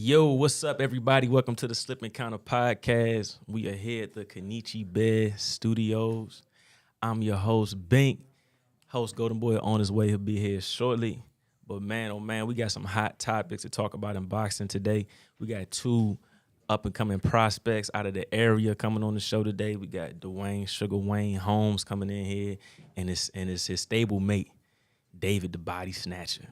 Yo, what's up, everybody? Welcome to the Slip Encounter Podcast. We are here at the Kenichi Bed Studios. I'm your host, BINK. Host GOLDENBOY on his way. He'll be here shortly. But man, oh man, we got some hot topics to talk about in boxing today. We got two up-and-coming prospects out of the area coming on the show today. We got DWAYNE HOLMES coming in here, and it's his stable mate, David the Body Snatcher,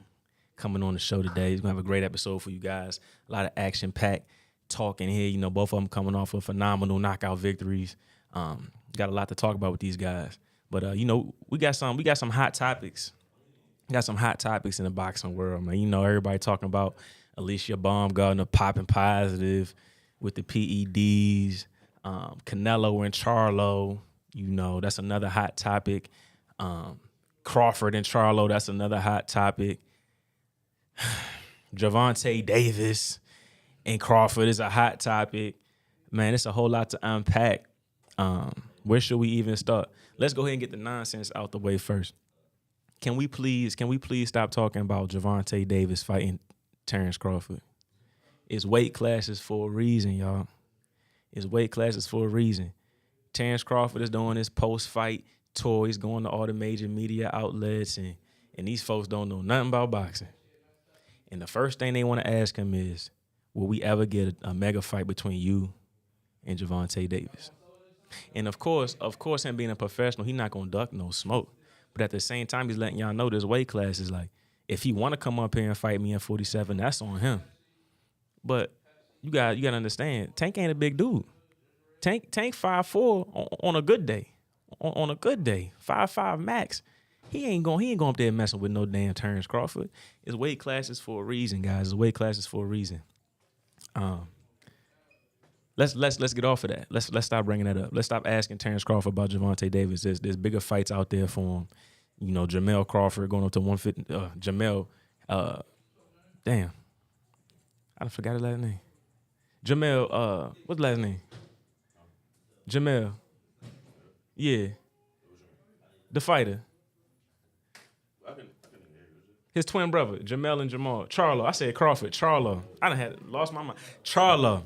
coming on the show today. He's going to have a great episode for you guys. A lot of action-packed talk in here. You know, both of them coming off of phenomenal knockout victories. Got a lot to talk about with these guys. But, you know, we got some hot topics. We got some hot topics in the boxing world, man. You know, everybody talking about Alicia Baumgartner popping positive with the PEDs. Canelo and Charlo, you know, that's another hot topic. Crawford and Charlo, that's another hot topic. Gervonta Davis and Crawford is a hot topic. Man, it's a whole lot to unpack. Where should we even start? Let's go ahead and get the nonsense out the way first. Can we please stop talking about Gervonta Davis fighting Terrence Crawford? It's weight classes for a reason, y'all. It's weight classes for a reason. Terrence Crawford is doing his post-fight tour. He's going to all the major media outlets, and these folks don't know nothing about boxing. And the first thing they want to ask him is, will we ever get a mega fight between you and Gervonta Davis? And of course, him being a professional, he's not going to duck no smoke. But at the same time, he's letting y'all know this weight class is like, if he want to come up here and fight me at 47, that's on him. But you got to understand, Tank ain't a big dude. Tank 5'4" on a good day. On a good day, 5'5" max. He ain't going up there messing with no damn Terrence Crawford. It's weight classes for a reason, guys. It's weight classes for a reason. Let's get off of that. Let's stop bringing that up. Let's stop asking Terrence Crawford about Gervonta Davis. There's bigger fights out there for him. You know, Jamel Crawford going up to 150. Damn, I forgot his last name. Jamel. What's the last name? Jamel. Yeah. The fighter. His twin brother, Jamel and Jamal. Charlo. I said Crawford. Charlo. I done lost my mind. Charlo.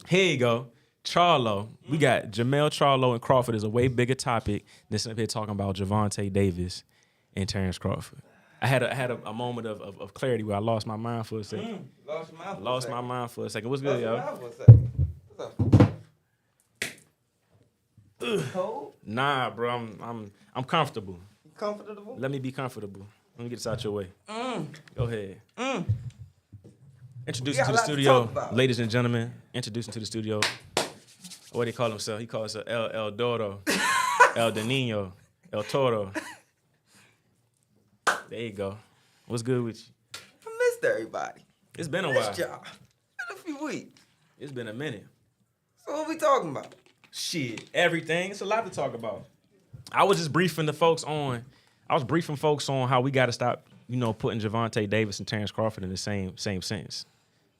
Here you go. Charlo. We got Jamel, Charlo, and Crawford is a way bigger topic than sitting up here talking about Gervonta Davis and Terrence Crawford. I had a moment of clarity where I lost my mind for a second. Lost my mind for a second. What's good, y'all? What's up? Cold? Nah, bro. I'm comfortable. You comfortable? Let me be comfortable. Let me get this out your way. Go ahead. Introducing to the studio, ladies and gentlemen. Introducing to the studio. What do he call himself? He calls himself El Doro, El De Nino, El Toro. There you go. What's good with you? I missed everybody. It's been a while. Missed y'all. Been a few weeks. It's been a minute. So what we talking about? Shit, everything. It's a lot to talk about. I was just briefing folks on how we got to stop, you know, putting Gervonta Davis and Terrence Crawford in the same sentence.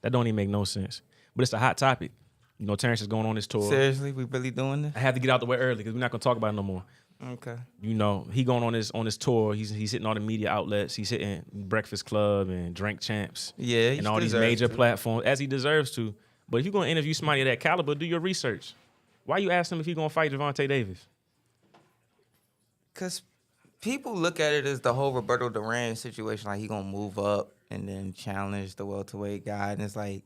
That don't even make no sense. But it's a hot topic. You know, Terrence is going on this tour. Seriously, we really doing this? I have to get out the way early because we're not gonna talk about it no more. Okay. You know, he going on this tour. He's hitting all the media outlets. He's hitting Breakfast Club and Drink Champs. Yeah, and all these major platforms, as he deserves to. But if you're gonna interview somebody of that caliber, do your research. Why you ask him if he's gonna fight Gervonta Davis? Because people look at it as the whole Roberto Duran situation, like he gonna move up and then challenge the welterweight guy, and it's like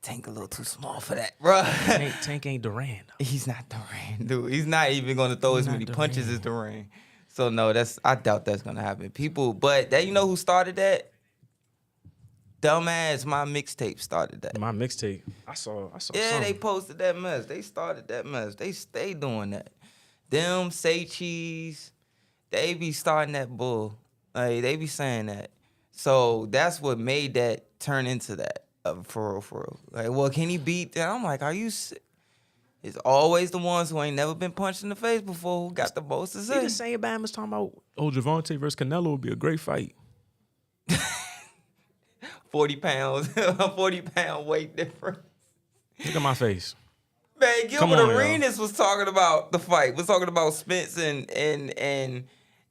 Tank a little too small for that, bro. Tank ain't Duran. He's not Duran, dude. He's not even gonna throw as many punches as Duran. So no, I doubt that's gonna happen. But that, you know who started that? Dumbass, my mixtape started that. My mixtape. I saw. Yeah, something. They posted that mess. They started that mess. They stay doing that. Them say cheese. They be starting that bull. Like, they be saying that. So that's what made that turn into that. For real. Like, well, can he beat that? I'm like, are you sick? It's always the ones who ain't never been punched in the face before who got the most to say. The same band was talking about, Gervonta versus Canelo would be a great fight. 40 pounds, 40-pound weight difference. Look at my face. Man, Gilbert Arenas was talking about the fight. Was talking about Spence and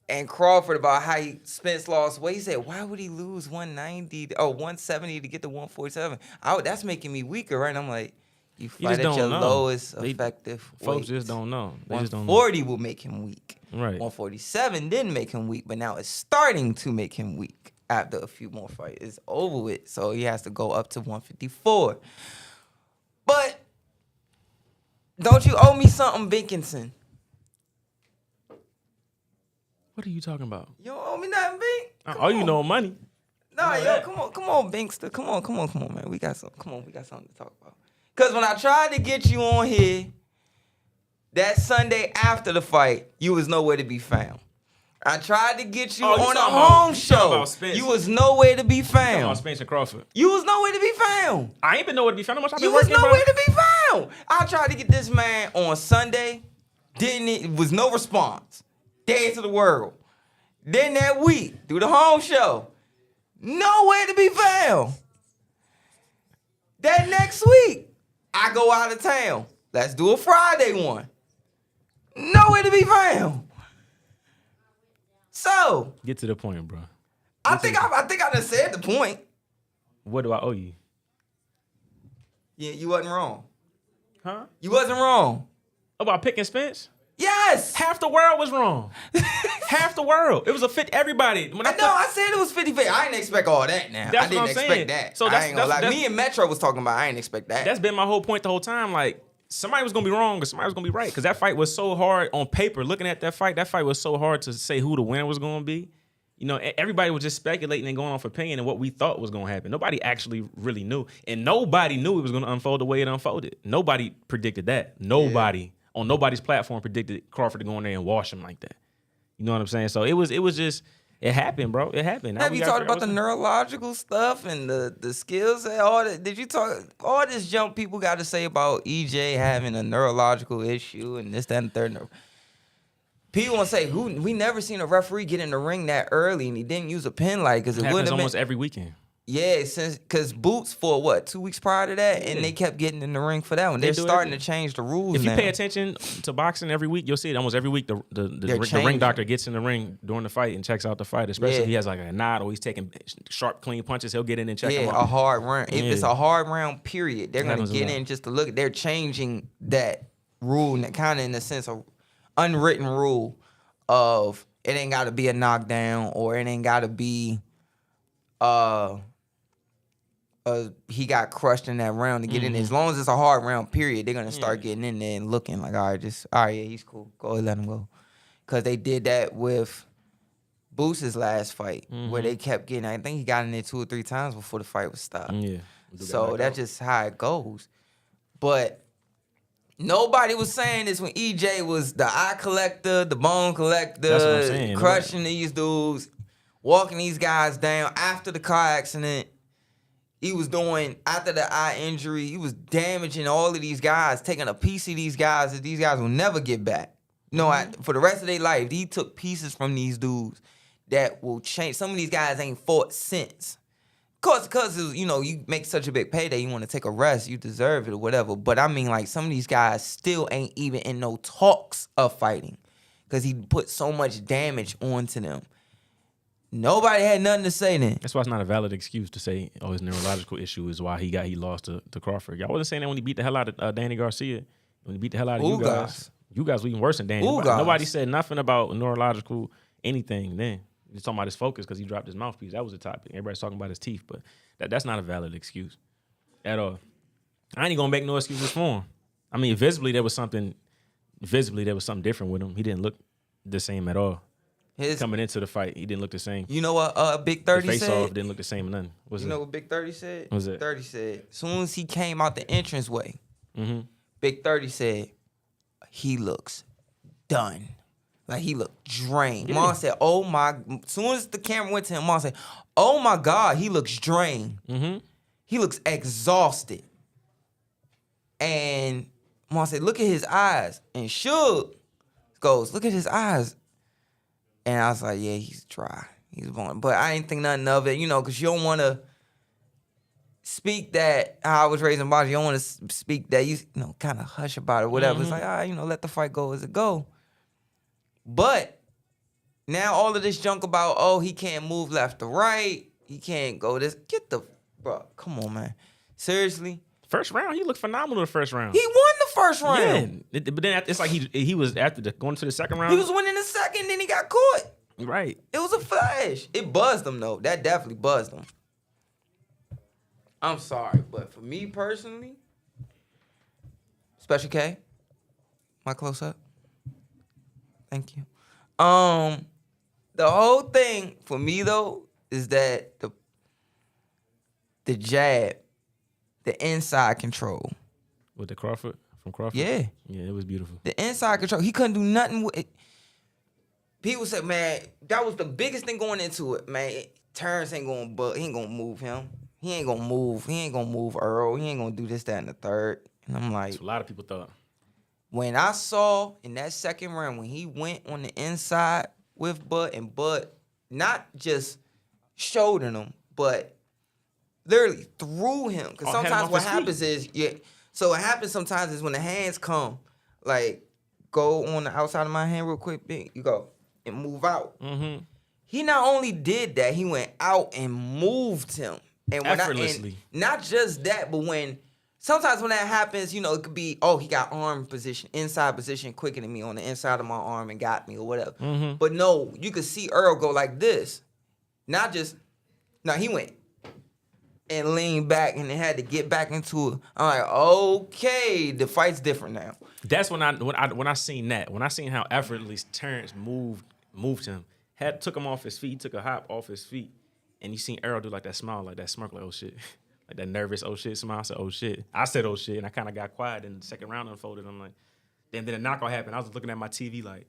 and Crawford about how Spence lost weight. He said, why would he lose 170 to get to 147? That's making me weaker, right? And I'm like, you fight at your lowest effective weight. Folks just don't know. They just don't know. 140 will make him weak. Right. 147 didn't make him weak, but now it's starting to make him weak after a few more fights. It's over with, so he has to go up to 154. But don't you owe me something, Binkinson? What are you talking about? You don't owe me nothing, Bink. Oh, you know money. No, yo, come on, Binkster. Come on, man. We got something to talk about. Cause when I tried to get you on here that Sunday after the fight, you was nowhere to be found. I tried to get you on the home show. You was nowhere to be found. About Spence and Crawford. You was nowhere to be found. I ain't been nowhere to be found. How much I've been You was working, nowhere to be found. I tried to get this man on Sunday. Was no response. Dead to the world. Then that week, through the home show, nowhere to be found. That next week, I go out of town. Let's do a Friday one. Nowhere to be found. So get to the point, bro. I think I done said the point. What do I owe you? Yeah, you wasn't wrong. Huh? You wasn't wrong. About picking Spence? Yes. Half the world was wrong. Half the world. It was a fit. Everybody. I said it was 50-50. I didn't expect all that now. I didn't expect that. So I ain't gonna lie. Me and Metro was talking about I didn't expect that. That's been my whole point the whole time. Like, somebody was gonna be wrong or somebody was gonna be right. Because that fight was so hard on paper. Looking at that fight was so hard to say who the winner was gonna be. You know, everybody was just speculating and going off opinion and what we thought was gonna happen. Nobody actually really knew. And nobody knew it was gonna unfold the way it unfolded. Nobody predicted that. Nobody on nobody's platform predicted Crawford to go in there and wash him like that. You know what I'm saying? So it was just, it happened, bro. It happened. Have you talked about the neurological stuff and the skills and all that? Did you talk all this junk people got to say about EJ having a neurological issue and this, that, and the third? People want to say, we never seen a referee get in the ring that early and he didn't use a pen light because it happens wouldn't have almost been every weekend. Yeah, because Boots for what, 2 weeks prior to that, and they kept getting in the ring for that one. They're starting to change the rules. If you now. pay attention to boxing every week, you'll see it almost every week. The ring doctor gets in the ring during the fight and checks out the fight, especially if he has like a nod or he's taking sharp, clean punches. He'll get in and check him out. A hard round. If it's a hard round, period, they're gonna get in just to look. They're changing that rule, kind of in the sense of unwritten rule of it ain't got to be a knockdown or it ain't got to be he got crushed in that round to get in. As long as it's a hard round, period, they're gonna start getting in there and looking like, all right, yeah, he's cool. Go ahead, let him go. Cause they did that with Boots' last fight, where they kept getting. I think he got in there 2 or 3 times before the fight was stopped. Yeah. So that's just how it goes. But nobody was saying this when EJ was the eye collector, the bone collector, that's what I'm saying, crushing these dudes, walking these guys down after the car accident. He was doing, after the eye injury, he was damaging all of these guys, taking a piece of these guys that these guys will never get back. For the rest of their life, he took pieces from these dudes that will change. Some of these guys ain't fought since. Because you make such a big payday, you want to take a rest, you deserve it or whatever. But I mean, like, some of these guys still ain't even in no talks of fighting because he put so much damage onto them. Nobody had nothing to say then. That's why it's not a valid excuse to say, his neurological issue is why he lost to Crawford. Y'all wasn't saying that when he beat the hell out of Danny Garcia. When he beat the hell out of you guys. You guys were even worse than Danny. Nobody said nothing about neurological anything then. He's talking about his focus because he dropped his mouthpiece. That was the topic. Everybody's talking about his teeth, but that's not a valid excuse at all. I ain't gonna make no excuses for him. I mean, visibly there was something different with him. He didn't look the same at all. Coming into the fight, he didn't look the same. You know what Big 30 the said? Face-off didn't look the same or nothing. You know what Big 30 said? What was it? 30 said, as soon as he came out the entranceway, Big 30 said, he looks done. Like, he looked drained. Yeah. Mom said, as soon as the camera went to him, Mom said, oh my God, he looks drained. He looks exhausted. And Mom said, look at his eyes. And Suge goes, look at his eyes. And I was like, yeah, he's dry. He's born. But I ain't think nothing of it, because you don't want to speak that, how I was raised in boxing, you don't want to speak that, kind of hush about it, whatever. It's like, all right, let the fight go as it go. But Now all of this junk about, oh, he can't move left to right. He can't go this. Bro, come on, man. Seriously? First round, he looked phenomenal the first round. He won the first round. Yeah. But then it's like he was after going to the second round. He was winning the second, then he got caught. Right. It was a flash. It buzzed him, though. That definitely buzzed him. I'm sorry, but for me personally, Special K, my close-up. Thank you. The whole thing for me, though, is that the jab, the inside control. With the Crawford? From Crawford? Yeah. Yeah, it was beautiful. The inside control. He couldn't do nothing with it. People said, man, that was the biggest thing going into it, man. Terrence ain't gonna move him. He ain't gonna move. He ain't gonna move Earl. He ain't gonna do this, that, and the third. And I'm like, that's what a lot of people thought. When I saw in that second round when he went on the inside with Bud, and Bud not just shouldered him, but literally threw him. Because sometimes what happens is, so what happens sometimes is when the hands come, like, go on the outside of my hand real quick, you go and move out. Mm-hmm. He not only did that, he went out and moved him. And effortlessly. Not just that, but sometimes when that happens, it could be, oh, he got arm position, inside position quicker than me on the inside of my arm and got me or whatever. Mm-hmm. But no, you could see Earl go like this. He went and leaned back and then had to get back into it. I'm like, okay, the fight's different now. That's when I seen that. When I seen how effortlessly Terrence moved him, took him off his feet, he took a hop off his feet, and you seen Earl do like that smile, like that smirk, like, oh shit. Like that nervous, oh shit smile. I said, oh shit. I said, oh shit, and I kind of got quiet, and the second round unfolded. I'm like, then the knockout happened. I was looking at my TV like,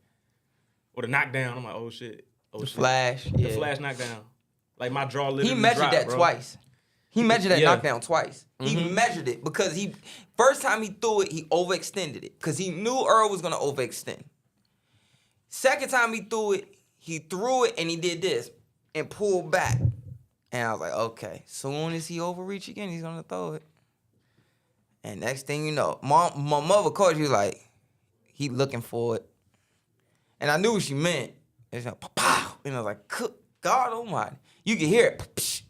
or the knockdown. I'm like, oh shit. Oh shit. Flash. The flash knockdown. Like my jaw literally He measured dropped, that bro. Twice. He measured that knockdown twice. Mm-hmm. He measured it because first time he threw it, he overextended it because he knew Earl was going to overextend. Second time he threw it and he did this and pulled back. And I was like, okay, soon as he overreach again, he's going to throw it. And next thing you know, my mother called you like, he looking for it. And I knew what she meant. It's like, pow, and I was like, God almighty. You can hear it.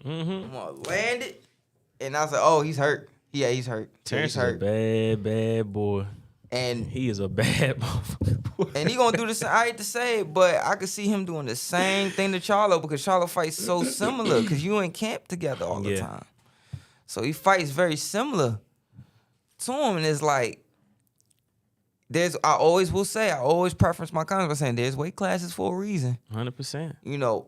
Mm-hmm. I'm gonna land it, and I was like, "Oh, he's hurt. Yeah, he's hurt. Terrence is a bad boy, and he is a bad boy. And he gonna do this. I hate to say it, but I could see him doing the same thing to Charlo because Charlo fights so similar because you in camp together all the time. So he fights very similar to him, and it's like I always preference my comments by saying there's weight classes for a reason. 100%.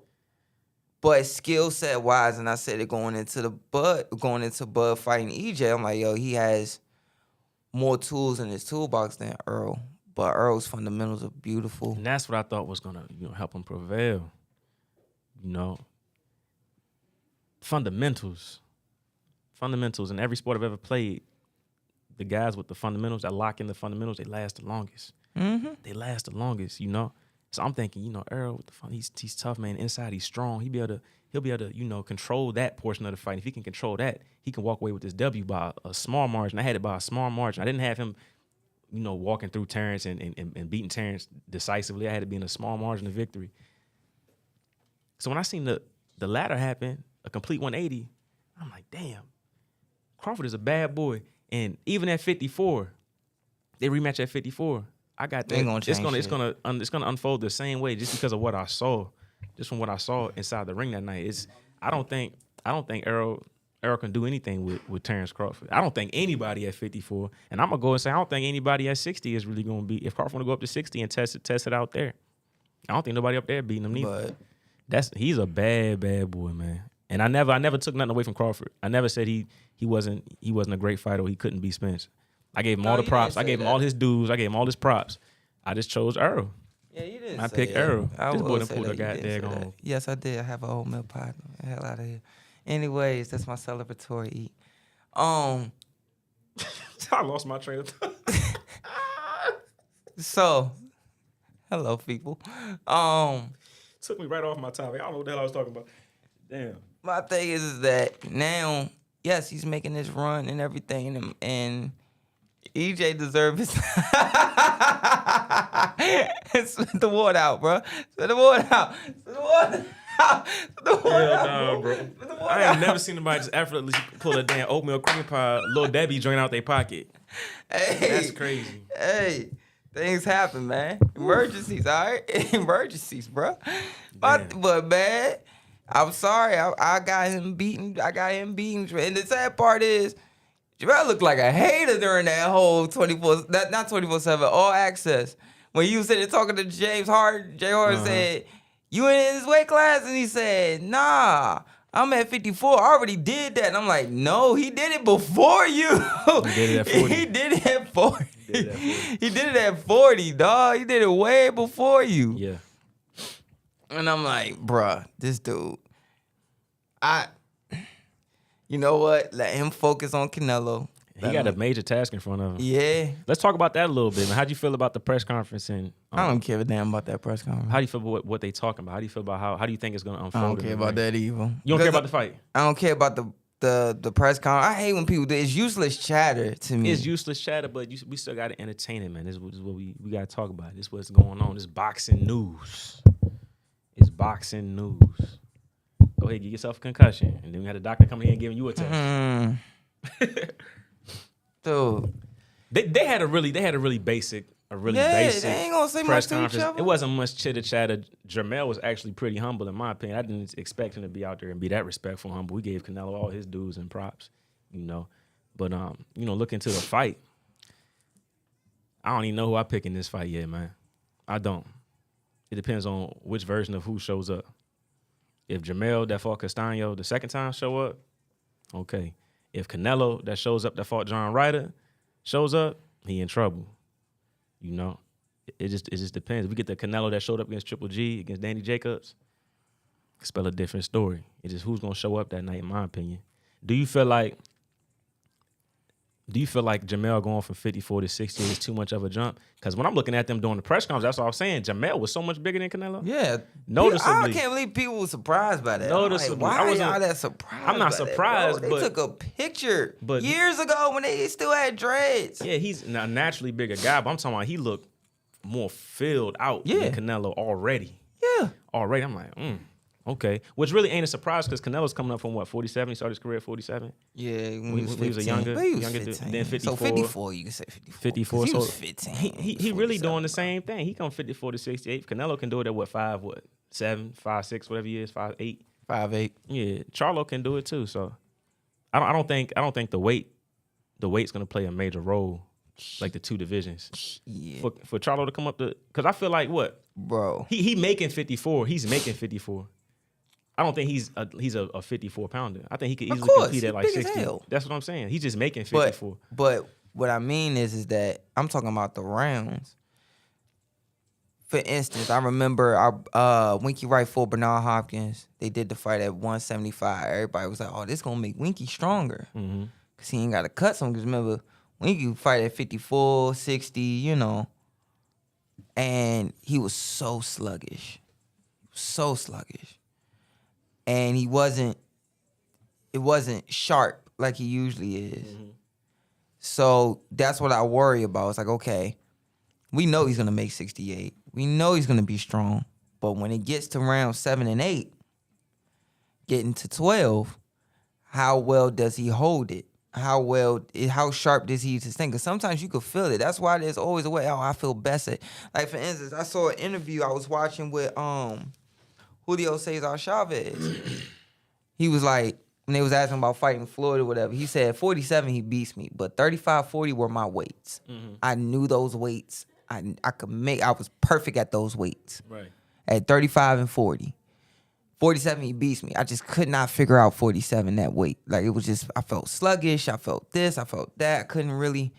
But skill set wise, and I said it going into Bud fighting EJ, I'm like, yo, he has more tools in his toolbox than Earl. But Earl's fundamentals are beautiful. And that's what I thought was gonna help him prevail. Fundamentals in every sport I've ever played. The guys with the fundamentals that lock in the fundamentals, they last the longest. Mm-hmm. They last the longest, So I'm thinking, Earl with the he's tough, man. Inside he's strong. He'll be able to, control that portion of the fight. If he can control that, he can walk away with this W by a small margin. I had it by a small margin. I didn't have him, walking through Terrence and beating Terrence decisively. I had to be in a small margin of victory. So when I seen the latter happen, a complete 180, I'm like, damn, Crawford is a bad boy. And even at 54, they rematch at 54. I got that. It's gonna unfold the same way just because of what I saw, just from what I saw inside the ring that night. I don't think Earl can do anything with Terrence Crawford. I don't think anybody at 54, and I'm gonna go and say I don't think anybody at 60 is really gonna be. If Crawford wanna go up to 60 and test it out there, I don't think nobody up there beating him neither. But he's a bad boy, man. And I never took nothing away from Crawford. I never said he wasn't a great fighter or he couldn't be Spence. I gave him all the props. I gave him all his dues. I gave him all his props. I just chose Earl. Yeah, you didn't. I picked Earl. This boy done pulled a goddamn on. Yes, I did. I have a whole milk pie. Get the hell out of here. Anyways, that's my celebratory eat. I lost my train of thought. So, hello, people. Took me right off my topic. I don't know what the hell I was talking about. Damn. My thing is that now, yes, he's making this run and everything, and EJ deserves his. Spit the water out, bro. Spit the water out. Spit the water out. Spit the water Hell out. no, bro. Spit the water I ain't out. never seen nobody just effortlessly pull a damn oatmeal cream pie, Lil Debbie drain out their pocket. Hey, That's crazy. Hey, things happen, man. Emergencies, all right? Emergencies, bro. But man, I'm sorry. I got him beaten. And the sad part is, Jarrell looked like a hater during that whole 24, not 24/7, all access. When you was sitting there talking to James Harden, Jay Harden said, "You in his weight class?" And he said, "Nah, I'm at 54. I already did that." And I'm like, "No, he did it before you. He did it at 40. He did it at 40. He did it at 40, dog. He did it way before you." Yeah. And I'm like, bruh, this dude, you know what? Let him focus on Canelo. He got a major task in front of him. Yeah. Let's talk about that a little bit, man. How'd you feel about the press conference? And I don't give a damn about that press conference. how do you feel about what they talking about? How do you feel about how do you think it's going to unfold? I don't care about that either. You don't care about the fight? I don't care about the press conference. I hate when people do it. It's useless chatter to me. It's useless chatter, but we still got to entertain it, man. This is what we got to talk about. This is what's going on. This boxing news. It's boxing news. Go ahead, get yourself a concussion. And then we had a doctor come here and giving you a test. Dude. They had a really basic They ain't gonna say press much to each conference. other. It wasn't much chitter chatter. Jermell was actually pretty humble in my opinion. I didn't expect him to be out there and be that respectful, humble. We gave Canelo all his dues and props, you know. But looking to the fight, I don't even know who I pick in this fight yet, man. I don't. It depends on which version of who shows up. If Jermell that fought Castaño the second time show up, okay. If Canelo that shows up that fought John Ryder shows up, he in trouble. You know, it just depends. If we get the Canelo that showed up against Triple G, against Danny Jacobs, spell a different story. It's just who's gonna show up that night, in my opinion. Do you feel like Jermell going from 54 to 60 is too much of a jump? Because when I'm looking at them during the press conference, that's what I was saying. Jermell was so much bigger than Canelo. Yeah. Noticeably. I can't believe people were surprised by that. Noticeably. Like, why are y'all that surprised? I'm not by that, surprised, bro? but They took a picture but- years ago when they still had dreads. Yeah, he's a naturally bigger guy, but I'm talking about he looked more filled out than Canelo already. Yeah. Already, I'm like, okay. Which really ain't a surprise because Canelo's coming up from what, 47? He started his career at 47? Yeah, when He was a younger dude. 15. Then 54. So 54, you can say 54. 54. He So was 15. he really doing the same thing. He come 54 to 68. Canelo can do it at 7, 5, 6, whatever he is, 5, 8. 5'8". Yeah, Charlo can do it too. So I don't think the weight's gonna play a major role, like the two divisions. Yeah. For Charlo to come up to, because I feel like Bro. he making 54. He's making 54. I don't think he's a 54 pounder. I think he could easily compete at like big as 60. hell. That's what I'm saying. He's just making 54. But what I mean is that I'm talking about the rounds. For instance, I remember our Winky Wright fought Bernard Hopkins. They did the fight at 175. Everybody was like, "Oh, this gonna make Winky stronger," because he ain't got to cut some. Because remember, Winky fight at 54, 60, you know, and he was so sluggish, and it wasn't sharp like he usually is. So that's what I worry about. It's like, okay, we know he's gonna make 68. We know he's gonna be strong. But when it gets to round 7 and 8, getting to 12, how well does he hold it? How sharp does he use his thing? Because sometimes you could feel it. That's why there's always a way. Oh, I feel best at. Like, for instance, I saw an interview I was watching with Julio Cesar Chavez. He was like, when they was asking about fighting Floyd or whatever, he said 47 he beats me, but 35, 40 were my weights. I knew those weights. I was perfect at those weights. Right. At 35 and 40. 47 he beats me. I just could not figure out 47 that weight. Like, it was just, I felt sluggish. I felt this. I felt that. I couldn't really,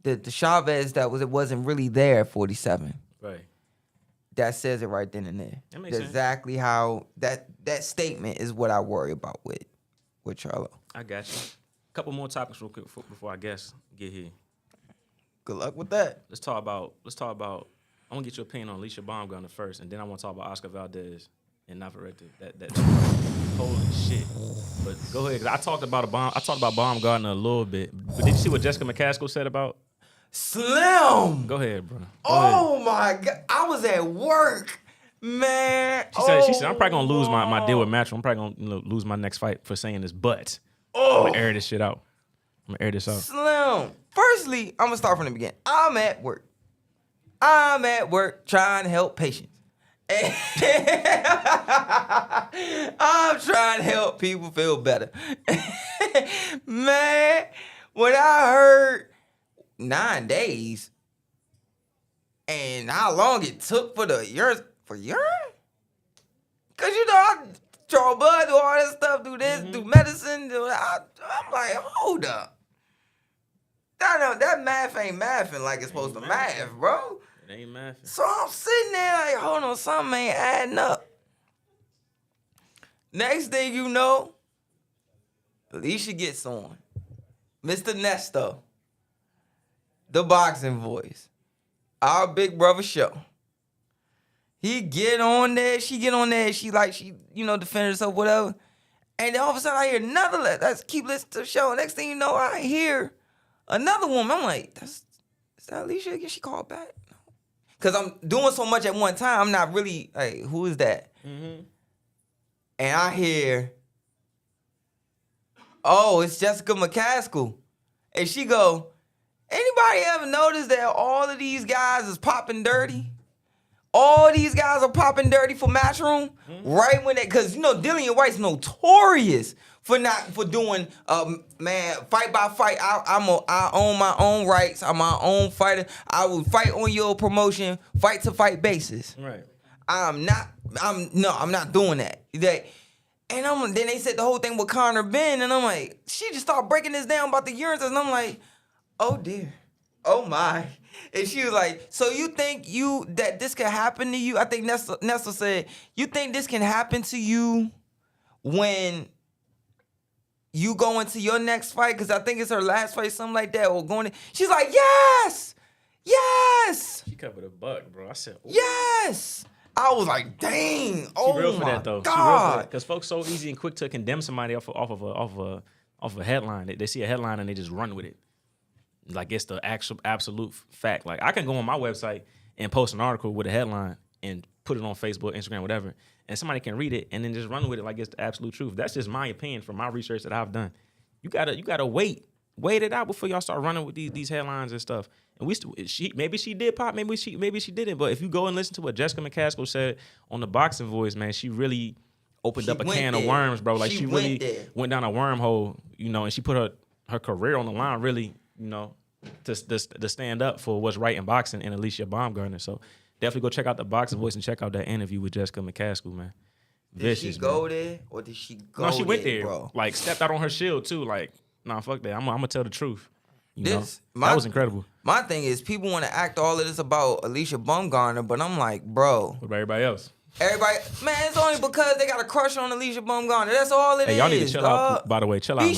the Chavez it wasn't really there at 47. Right. That says it right then and there. That makes sense. Exactly how that statement is what I worry about with Charlo. I got you. A couple more topics real quick before I guess get here. Good luck with that. Let's talk about. I want to get your opinion on Alicia Baumgartner first, and then I want to talk about Oscar Valdez and Navarrete. That holy shit. But go ahead, 'cause I talked about Baumgartner a little bit. But did you see what Jessica McCaskill said about Slim. Go ahead, bro. Go Oh my God. I was at work, man. She said, I'm probably gonna lose my deal with Match. I'm probably gonna lose my next fight for saying this, but I'm gonna air this shit out. I'm gonna air this out. Slim. Firstly, I'm gonna start from the beginning. I'm at work trying to help patients. I'm trying to help people feel better. Man, when I heard 9 days and how long it took for the urine, Cause I draw blood, do all that stuff, do this, do medicine, I'm like, hold up. That math ain't mathing like it's supposed to math, bro. It ain't mathing. So I'm sitting there like, hold on, something ain't adding up. Next thing you know, Alicia gets on. Mr. Nesto, the boxing voice, our big brother show. He get on there, she get on there, she defend herself, whatever. And then all of a sudden I hear another, let's keep listening to the show. Next thing you know, I hear another woman. I'm like, is that Alicia again? She called back? No. Because I'm doing so much at one time, I'm not really, like, who is that? Mm-hmm. And I hear, oh, it's Jessica McCaskill. And she go, anybody ever notice that all of these guys is popping dirty? All these guys are popping dirty for Matchroom right when because Dillian White's notorious for doing fight by fight. I own my own rights. I'm my own fighter. I will fight on your promotion, fight to fight basis. Right. I'm not doing that. And then they said the whole thing with Conor Ben, and I'm like, she just started breaking this down about the urines, and I'm like, oh dear, oh my. And she was like, so you think that this can happen to you? I think Nestle said, you think this can happen to you when you go into your next fight? Because I think it's her last fight, something like that. Or going. She's like, yes. She covered a buck, bro. I said, ooh. Yes. I was like, dang. Oh She real for my that though. God. She real for that because folks so easy and quick to condemn somebody off of a headline. They see a headline and they just run with it. Like it's the actual absolute fact. Like I can go on my website and post an article with a headline and put it on Facebook, Instagram, whatever, and somebody can read it and then just run with it like it's the absolute truth. That's just my opinion from my research that I've done. You gotta wait it out before y'all start running with these headlines and stuff. And maybe she did pop, maybe she didn't. But if you go and listen to what Jessica McCaskill said on the Boxing Voice, man, she really opened up a can of worms, bro. Like she really went down a wormhole, and she put her career on the line, really, to stand up for what's right in boxing and Alicia Baumgartner. So definitely go check out the Boxing Voice and check out that interview with Jessica McCaskill, man. Vicious, did she go there or did she go? No, she went there, bro. Like stepped out on her shield too. Like, nah, fuck that. I'm gonna tell the truth. That was incredible. My thing is, people want to act all of this about Alicia Baumgartner, but I'm like, bro. What about everybody else? Everybody, man, it's only because they got a crush on Alicia Baumgartner. That's all it is. Hey, y'all need to chill out. By the way, chill out, man.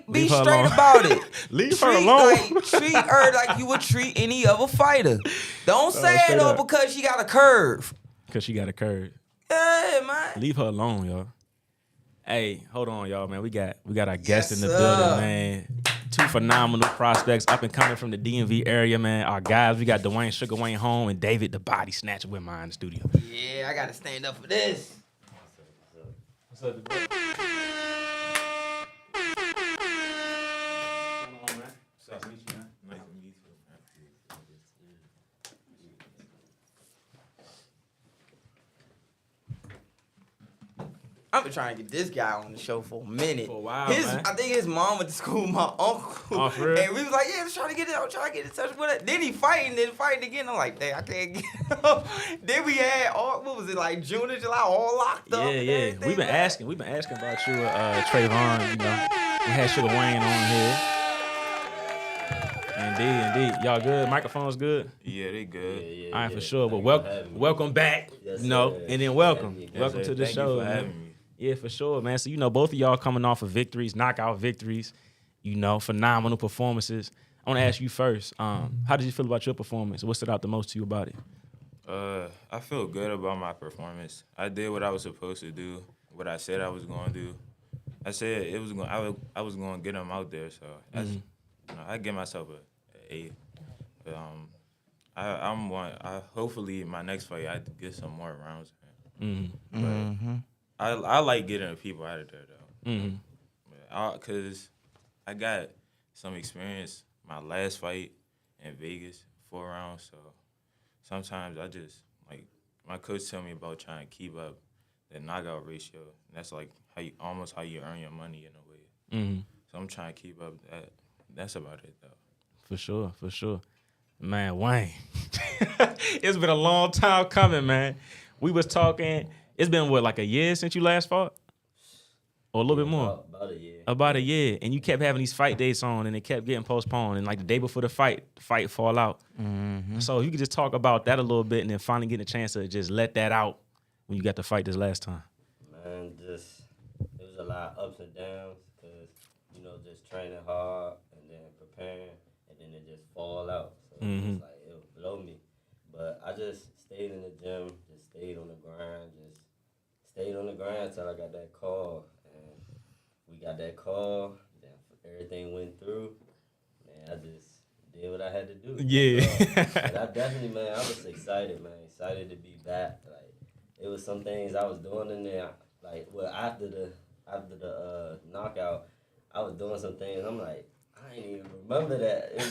Be straight about it. Leave her alone. Treat her like you would treat any other fighter. Don't say it though because she got a curve. Because she got a curve. Yeah, man. Leave her alone, y'all. Hey, hold on, y'all, man. We got our guest in the building, man. Two phenomenal prospects up and coming from the DMV area, man. Our guys, we got DWAYNE Sugar Wayne Home and David the Body Snatcher WHITMIRE in the studio. Yeah, I got to stand up for this. What's up, bro? What's going on, man? Nice to meet you, man. Nice to meet you. I've been trying to get this guy on the show for a minute. For a while, man. I think his mom went to school with my uncle. Oh, for real? And we was like, yeah, let's try to get it. I'm trying to get in touch with it. Then he fighting again. I'm like, dang, I can't get him. Then we had June and July all locked up. Yeah. We've been asking about you, Trayvon. We had Sugar Wayne on here. Indeed. Y'all good? Microphones good? Yeah, they good. Yeah, all right, for sure. But welcome back. Yes, and then welcome. Yes, welcome to the Thank show, you for man. having me. Yeah, for sure, man. So, both of y'all coming off of victories, knockout victories, phenomenal performances. I want to ask you first, how did you feel about your performance? What stood out the most to you about it? I feel good about my performance. I did what I was supposed to do, what I said I was going to do. I said I was going to get them out there, so that's, I give myself an A. But, I'm one. Hopefully my next fight I get some more rounds. But I like getting the people out of there though. Cause I got some experience. My last fight in Vegas, 4 rounds. So sometimes I just like my coach tell me about trying to keep up the knockout ratio. And that's like how you earn your money in a way. So I'm trying to keep up that. That's about it though. For sure. Man, Wayne, it's been a long time coming, man. We was talking. It's been what, like a year since you last fought, or a little bit more. About a year. About a year, and you kept having these fight dates on, and it kept getting postponed. And like the day before the fight fall out. So you could just talk about that a little bit, and then finally get a chance to just let that out when you got to fight this last time. Man, it was a lot of ups and downs because, just training hard and then preparing, and then it just fall out. So it's like, it would blow me. But I just stayed in the gym, just stayed on the grind, till I got that call. And we got that call, then everything went through. Man, I just did what I had to do. Yeah. And I definitely, man, I was excited, man. Excited to be back. Like, it was some things I was doing in there. Like, well, after the knockout, I was doing some things. I'm like, I ain't even remember that. It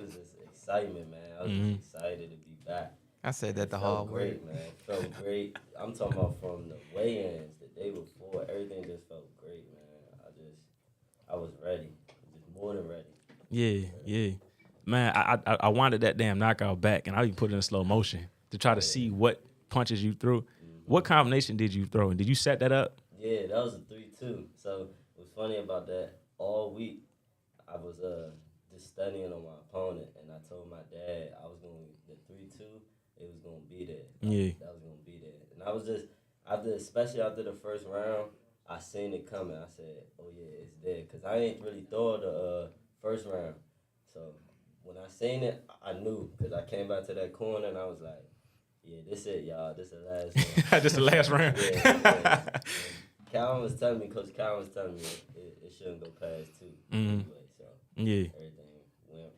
was just excitement, man. I was just excited to be back. I said that the It hard felt way. great, man. It felt great. I'm talking about from the weigh-ins, the day before, everything just felt great, man. I was ready, just more than ready. Yeah. Man, I wanted that damn knockout back, and I even put it in slow motion to try to see what punches you threw. What combination did you throw, and did you set that up? Yeah, that was a 3-2. So what's funny about that, all week I was just studying on my opponent, and I told my dad I was going the 3-2. It was gonna be there. Yeah. That was gonna be there, and I was just especially after the first round, I seen it coming. I said, "Oh yeah, it's there," because I ain't really throw the first round. So when I seen it, I knew because I came back to that corner and I was like, "Yeah, this it, y'all. This the last one." Just the last round. Yeah. Coach Calvin was telling me it shouldn't go past 2 anyway. So Yeah. everything went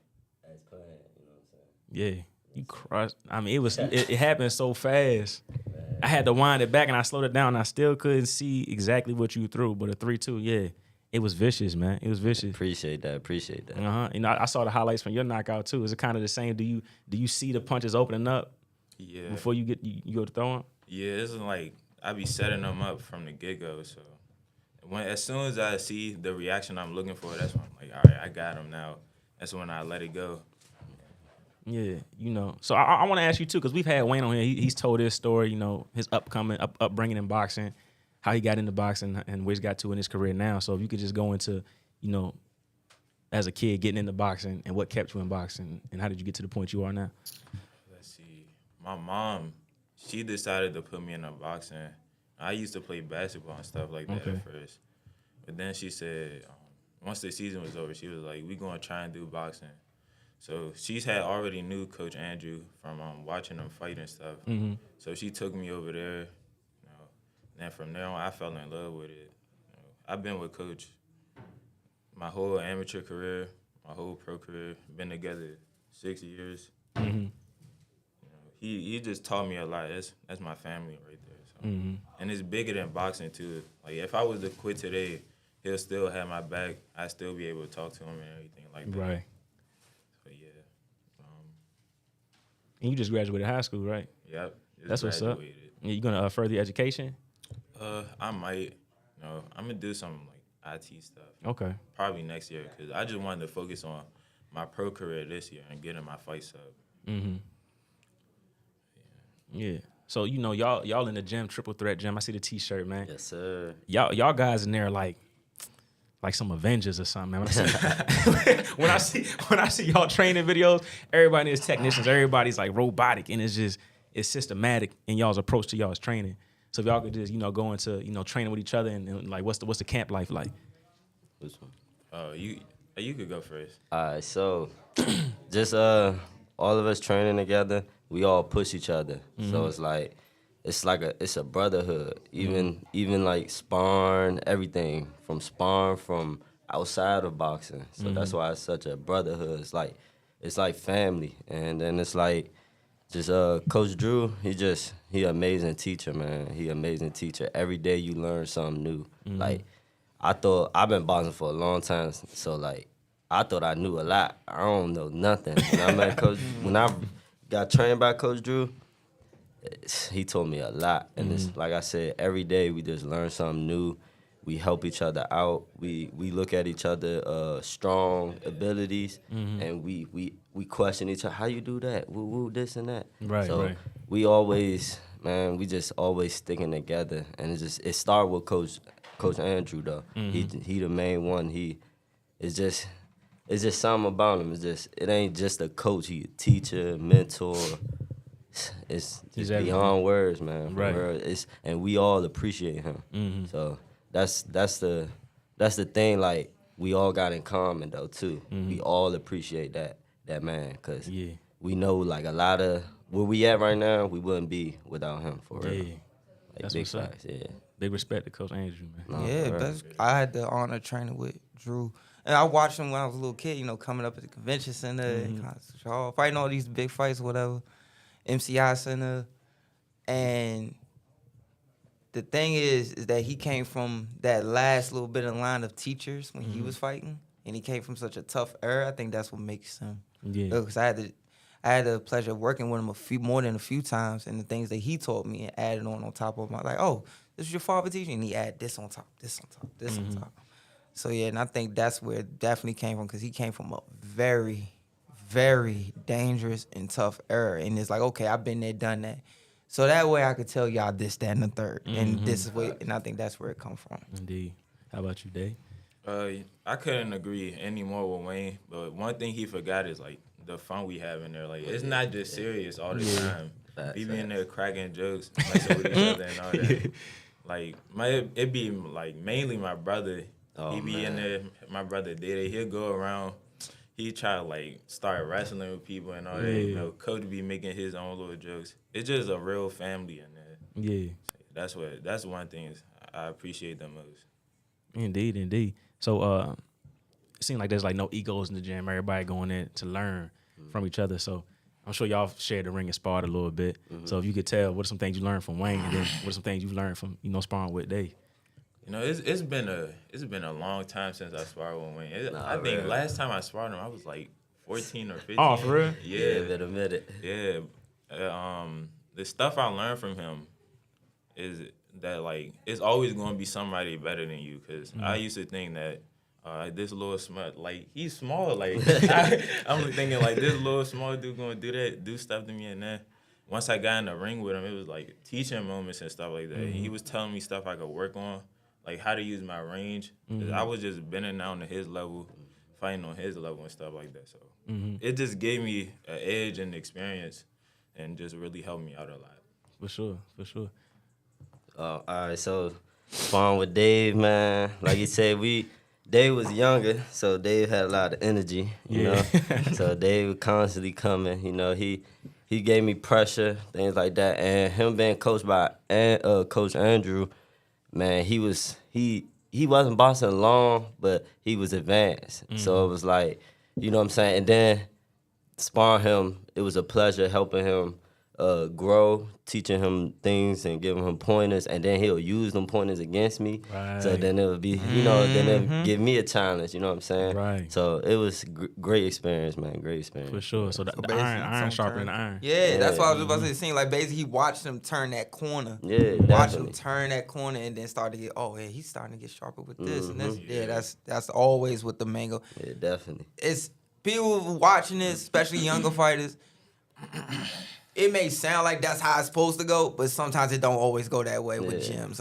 as planned. You know what I'm saying? Yeah. You crushed. I mean, it happened so fast. I had to wind it back, and I slowed it down. I still couldn't see exactly what you threw, but a 3-2, yeah, it was vicious, man. It was vicious. Appreciate that. I saw the highlights from your knockout too. Is it kind of the same? Do you see the punches opening up? Yeah. Before you go to throw them? Yeah, it's like I be setting them up from the get-go. So as soon as I see the reaction I'm looking for, that's when I'm like, all right, I got him now. That's when I let it go. Yeah, So I want to ask you too, because we've had Wayne on here. He's told his story, his upbringing in boxing, how he got into boxing, and where he's got to in his career now. So if you could just go into, as a kid getting into boxing and what kept you in boxing, and how did you get to the point you are now? Let's see. My mom, she decided to put me in boxing. I used to play basketball and stuff like that at first. But then she said, once the season was over, she was like, we going to try and do boxing. So she's had already knew Coach Andrew from watching him fight and stuff. So she took me over there. And then from there on, I fell in love with it. I've been with Coach my whole amateur career, my whole pro career. Been together 6 years. He just taught me a lot. That's my family right there. So. And it's bigger than boxing too. Like if I was to quit today, he'll still have my back. I'd still be able to talk to him and everything like that. Right. So yeah. And you just graduated high school, right? Yep. That's what's up. You gonna further your education? I might. I'm gonna do some like IT stuff. Okay. Probably next year because I just wanted to focus on my pro career this year and getting my fights up. Yeah. So y'all in the gym, triple threat gym. I see the T-shirt, man. Yes, sir. Y'all guys in there like some Avengers or something, man. When I see y'all training videos, everybody is technicians. Everybody's like robotic, and it's systematic in y'all's approach to y'all's training. So if y'all could just go into training with each other and like what's the camp life like? Which one? You could go first. All right, so just all of us training together, we all push each other. So it's a brotherhood. Even like sparring, everything from outside of boxing. So that's why it's such a brotherhood. It's like it's like family. And then it's like just Coach Drew, he amazing teacher, man. He amazing teacher. Every day you learn something new. Like I've been boxing for a long time, so like I thought I knew a lot. I don't know nothing. When I got trained by Coach Drew, he told me a lot. And it's like I said, every day we just learn something new. We help each other out. We look at each other strong abilities, and we question each other. How you do that? Woo woo, this and that. Right, so right. we always, man, we just always sticking together. And it started with Coach Andrew though. He the main one. It's just something about him. It ain't just a coach. He a teacher, mentor. It's just beyond words, man. Right. And we all appreciate him. So that's the thing. Like we all got in common though too. We all appreciate that man, cause we know like a lot of where we at right now, we wouldn't be without him for real. Yeah, Like, that's big what's up. facts, yeah. Big respect to Coach Andrew, man. No, Yeah, for real. I had the honor of training with Drew. And I watched him when I was a little kid, coming up at the convention center, and fighting all these big fights, whatever, MCI center. And the thing is that he came from that last little bit of line of teachers when he was fighting. And he came from such a tough era. I think that's what makes him. Yeah. Because I had the pleasure of working with him more than a few times, and the things that he taught me and added on top of my, like, oh, this is your father teaching, and he added this on top, this on top, this on top. So yeah, and I think that's where it definitely came from, because he came from a very, very dangerous and tough era, and it's like, okay, I've been there, done that. So that way I could tell y'all this, that, and the third, and this is where, and I think that's where it comes from. Indeed. How about you, Dave? I couldn't agree any more with Wayne, but one thing he forgot is like the fun we have in there. Like it's not just serious all the time. We be in there cracking jokes, messing with each other and all that. Like it be like mainly my brother. He be in there. My brother DALY. He'll go around. He try to like start wrestling with people and all that. Coach be making his own little jokes. It's just a real family in there. Yeah. That's one thing I appreciate the most. Indeed. So it seems like there's like no egos in the gym. Everybody going in to learn from each other. So I'm sure y'all shared the ring and sparred a little bit. So if you could tell, what are some things you learned from Wayne, and then what are some things you've learned from sparring with Dave? It's been a long time since I sparred with Wayne. I think last time I sparred him, I was like 14 or 15. Oh, for real? Yeah, been a minute. Yeah. The stuff I learned from him is that like it's always going to be somebody better than you. Cause I used to think that this little smart, like he's small, like I'm thinking like this little small dude going to do stuff to me, and then once I got in the ring with him, it was like teaching moments and stuff like that. And he was telling me stuff I could work on, like how to use my range. I was just bending down to his level, fighting on his level and stuff like that. So it just gave me an edge and experience, and just really helped me out a lot. For sure. All right, so sparring with Dave, man. Like you said, Dave was younger, so Dave had a lot of energy, you know. So Dave was constantly coming, He gave me pressure, things like that, and him being coached by Coach Andrew, man, he wasn't boxing long, but he was advanced. So it was like, you know what I'm saying. And then sparring him, it was a pleasure helping him grow, teaching him things and giving him pointers, and then he'll use them pointers against me. Right. So then it would be, then it would give me a challenge, you know what I'm saying? Right. So it was great experience, man, great experience. For sure. So the basically, iron sharpening the iron. Yeah, that's what I was about to say. It seemed like basically he watched him turn that corner. Yeah, Watched him definitely. turn that corner and then started to get, he's starting to get sharper with this and this. Yeah, that's always with the mango. Yeah, definitely. It's people watching this, especially younger fighters. It may sound like that's how it's supposed to go, but sometimes it don't always go that way with gyms.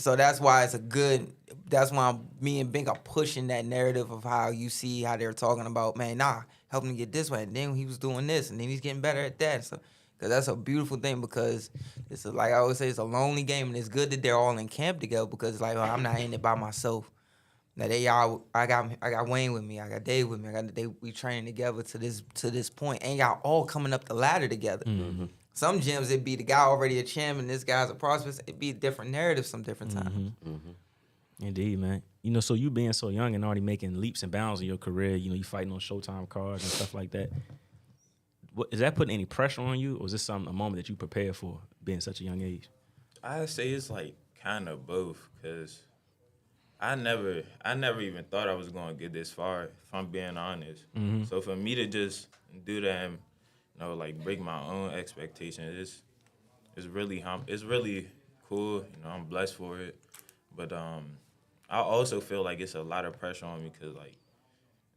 So that's why that's why me and Bink are pushing that narrative of how you see how they're talking about, man, help him get this way. And then he was doing this, and then he's getting better at that. So, because that's a beautiful thing, because it's like I always say, it's a lonely game, and it's good that they're all in camp together, because it's like, I'm not in it by myself. Now I got Wayne with me, I got Dave with me, we training together to this point, and y'all all coming up the ladder together. Some gyms it'd be the guy already a champion, this guy's a prospect. It'd be a different narrative some different times. Indeed, man. So you being so young and already making leaps and bounds in your career, you fighting on Showtime cards and stuff like that. is that putting any pressure on you, or is this a moment that you prepared for, being such a young age? I say it's like kind of both, cause I never even thought I was gonna get this far, if I'm being honest. So for me to just do that and, like break my own expectations, it's really cool. I'm blessed for it. But I also feel like it's a lot of pressure on me, cause like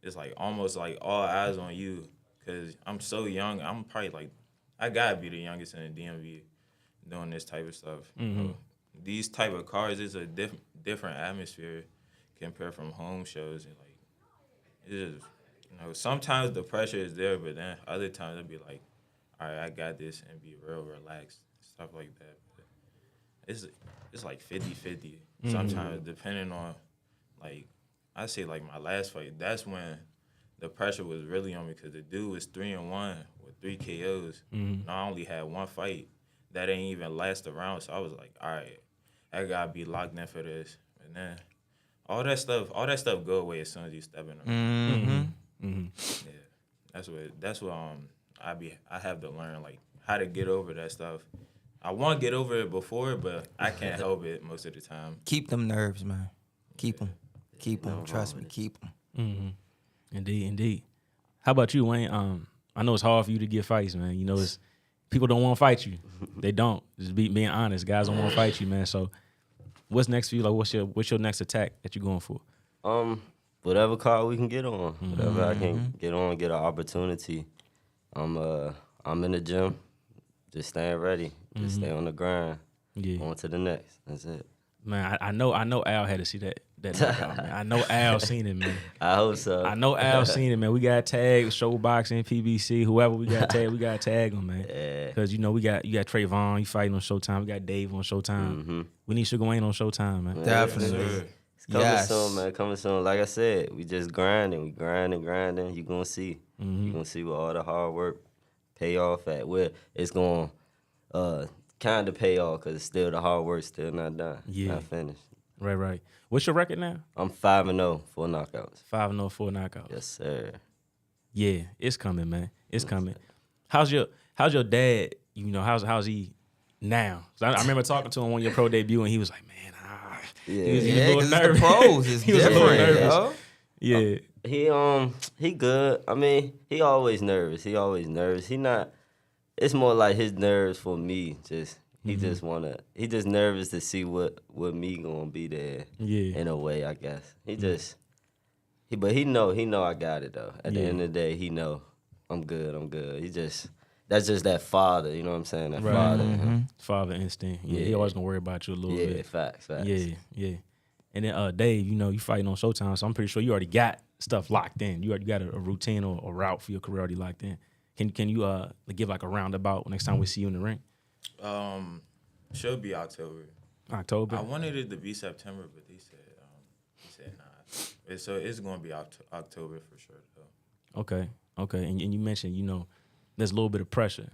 it's like almost like all eyes on you, cause I'm so young. I'm probably like, I gotta be the youngest in the DMV doing this type of stuff. These type of cars is a different atmosphere compared from home shows, and like it's just, sometimes the pressure is there, but then other times it'll be like, all right, I got this, and be real relaxed, stuff like that. But it's like 50-50 sometimes, depending on, like, I say like my last fight, that's when the pressure was really on me, because the dude was 3-1 with 3 KOs. And I only had one fight that ain't even last a round, so I was like, all right, I gotta be locked in for this. And then all that stuff go away as soon as you step in the ring. Yeah, that's what I have to learn, like, how to get over that stuff. I want to get over it before, but I can't help it most of the time. Keep them nerves, man. Keep them. Trust me, keep them. Indeed. How about you, Wayne? I know it's hard for you to get fights, man. It's people don't want to fight you. They don't. Just being honest, guys don't want to fight you, man. So, what's next for you? Like, what's your next attack that you're going for? Whatever card we can get on, whatever I can get on, get an opportunity. I'm in the gym, just staying ready, just stay on the grind. Yeah. On to the next. That's it. Man, I know Al had to see that knockout, man. I know Al seen it, man. I hope so. I know Al seen it, man. We got tagged, Showboxing, PBC, whoever we got tagged, we got to tag them, man. Yeah. Because, you got Trayvon, he fighting on Showtime. We got Dave on Showtime. We need Sugar Wayne on Showtime, man. Definitely. Sir. It's coming soon, man. Coming soon. Like I said, we just grinding. We grinding. You're going to see. You're going to see where all the hard work pay off at. Where it's going to kind of pay off, because still the hard work still not done. Not finished. Right. What's your record now? I'm 5-0 for knockouts. 5-0 for knockouts. Yes, sir. Yeah, it's coming, man. It's coming. How's your dad? How's he now? I remember talking to him on your pro debut, and he was like, man, he was a little nervous. The pros is he was a little nervous. Yo. Yeah. He good. I mean, he always nervous. He not. It's more like his nerves for me. He just nervous to see what me gonna be there. Yeah. In a way, I guess. But he know I got it though. At the end of the day, he know I'm good. That's just that father. You know what I'm saying? That father. Father instinct. Yeah. He always gonna worry about you a little bit. Yeah. Facts. Yeah. And then Dave, you fighting on Showtime, so I'm pretty sure you already got stuff locked in. You already got a routine or a route for your career already locked in. Can you give like a roundabout next time we see you in the ring? Should be October. October. I wanted it to be September, but he said nah. So it's gonna be October for sure though. Okay. And you mentioned there's a little bit of pressure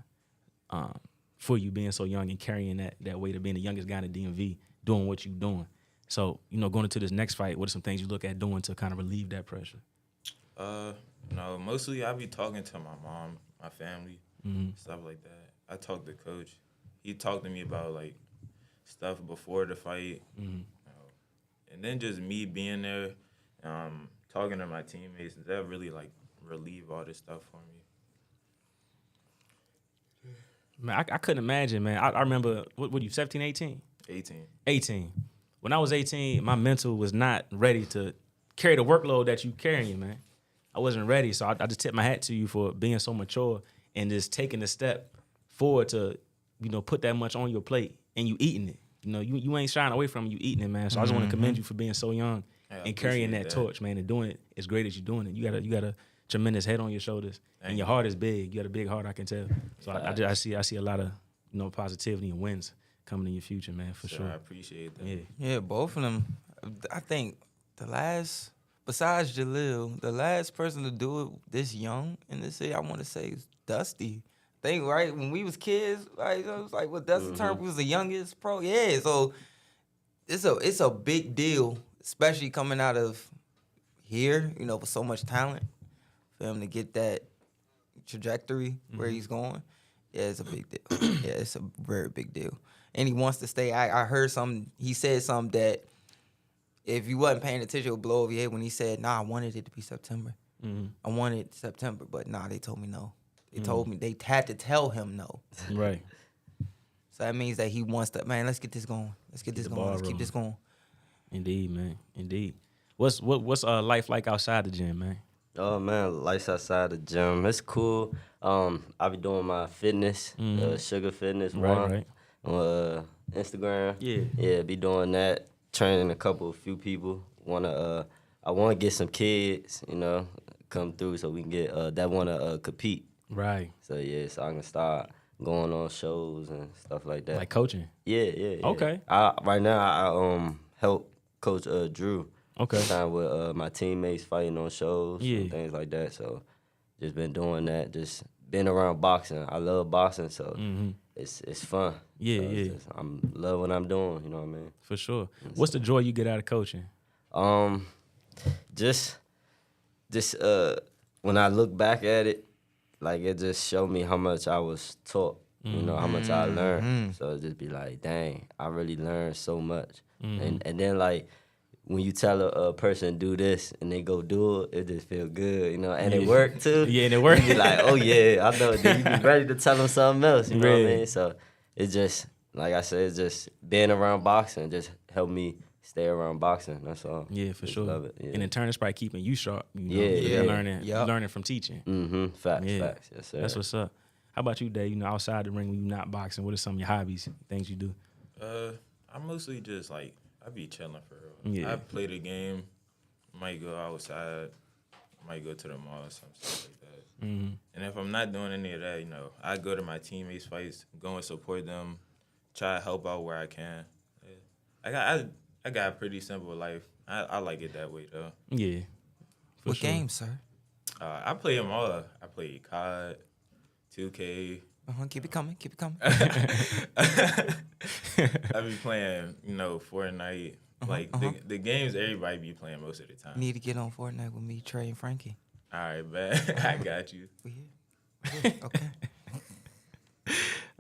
for you being so young and carrying that weight of being the youngest guy in the DMV, doing what you're doing. So going into this next fight, what are some things you look at doing to kind of relieve that pressure? No, mostly I be talking to my mom, my family, stuff like that. I talk to coach. He talked to me about like stuff before the fight, and then just me being there, talking to my teammates. That really like relieve all this stuff for me. Man, I couldn't imagine, man. I remember, what were you, 17, 18? 18. When I was 18, my mental was not ready to carry the workload that you carrying, man. I wasn't ready, so I just tip my hat to you for being so mature and just taking the step forward to, put that much on your plate, and you eating it. You ain't shying away from it, you eating it, man. So I just want to commend you for being so young and carrying that torch, man, and doing it as great as you're doing it. You got a tremendous head on your shoulders, and your heart is big. You got a big heart, I can tell. So I see a lot of positivity and wins coming in your future, man, for sure. I appreciate that. Yeah, both of them. I think besides Jalil, the last person to do it this young in this city, I want to say, is Dusty. I think, right, when we was kids, right, it was like, Dusty Turnbull was the youngest pro. Yeah, so it's a big deal, especially coming out of here, with so much talent, for him to get that, trajectory where he's going, yeah, it's a big deal. Yeah, it's a very big deal. And he wants to stay. I heard he said something that if you wasn't paying attention, it would blow over your head when he said, nah, I wanted it to be September. I wanted September, but nah, they told me no. They told me, they had to tell him no. Right. So that means that he wants to, man, let's get this going. Let's get this going. Let's keep this going. Indeed, man. Indeed. What's life like outside the gym, man? Oh man, lights outside the gym. It's cool. I be doing my fitness, Sugar Fitness Right. on Instagram. Yeah, be doing that. Training a few people. I wanna get some kids, you know, come through so we can get that wanna compete. Right. So yeah, so I can start going on shows and stuff like that. Like coaching. Yeah. Okay. Right now I help Coach Drew. Okay. Time with my teammates fighting on shows Yeah. and things like that. So just been doing that. Just been around boxing. I love boxing, so it's fun. Yeah, so yeah. I'm love what I'm doing. You know what I mean? For sure. What's the joy you get out of coaching? Just when I look back at it, like it just showed me how much I was taught. You know how much I learned. So it just be like, dang, I really learned so much. And then like, when you tell a person do this and they go do it, it just feel good, you know, and it work too. Yeah, and it work. You be like, oh yeah, I know. Then you be ready to tell them something else, you know what I mean? So it just, like I said, it's just being around boxing just helped me stay around boxing. That's all. Yeah, for Just sure. love it. Yeah. And in turn, it's probably keeping you sharp. You know? Yeah. You're learning from teaching. Facts. Yeah. Facts. Yes, sir. That's what's up. How about you, Dave? You know, outside the ring when you're not boxing, what are some of your hobbies, things you do? I mostly just like I be chilling for real. Yeah. I play the game, might go outside, might go to the mall, some stuff like that. And if I'm not doing any of that, you know, I go to my teammates' fights, go and support them, try to help out where I can. Yeah. I got a pretty simple life. I like it that way though. Yeah. What games, sir? I play them all. I play COD, 2K. Keep it coming. Keep it coming. I be playing, you know, Fortnite. Like the games everybody be playing most of the time. Need to get on Fortnite with me, Trey, and Frankie. All right, man. I got you. We here. Okay.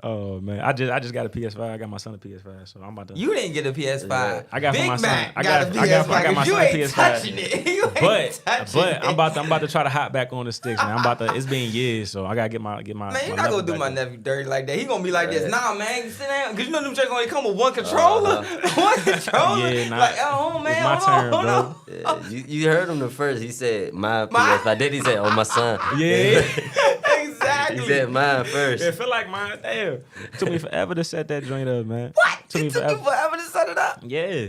Oh man, I just got a PS5. I got my son a PS5, so I'm about to. You didn't get a PS5. I got for Big my son. Mac I got my you son a ain't PS5. touching it. You ain't touching But it. I'm about to try to hop back on the sticks, man. It's been years, so I gotta get my. Man, you're my not level gonna do back my up. nephew dirty like that. He gonna be like this. Nah, man, sit down. Cause you know them checks only come with one controller. One controller. Yeah, nah. Like, oh man, It's my hold turn, on, bro. hold on. Yeah, you heard him the first. He said my PS5. Then he said, "Oh, my son." Yeah. Exactly. He said mine first. Yeah, feel like mine. Damn. Took me forever to set that joint up, man. What? Took me It took you forever to set it up. Yeah.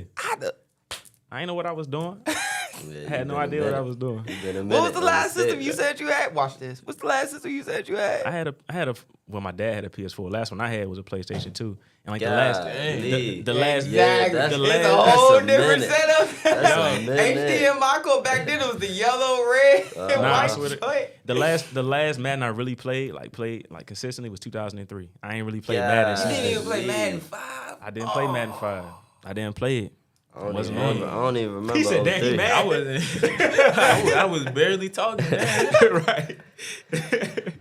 I ain't know what I was doing. Yeah, I had no idea what I was doing. What was the last system you said you had? Watch this. What's the last system you said you had? I had a well, my dad had a PS4. Last one I had was a PlayStation 2. And like Golly. the last Exactly. that's- the It's last a whole that's a different minute. setup. That's a minute. HDMI cord back then it was the yellow, red, and Nah, I white swear to- joint. the last Madden I really played consistently was 2003. I ain't really played Madden You since didn't then. even play Madden 5. I didn't play Madden 5. I didn't play it. I don't Wasn't even on remember. it. I don't even remember. He said, "Damn, he 03. mad." I wasn't. I was barely talking. Man. Right.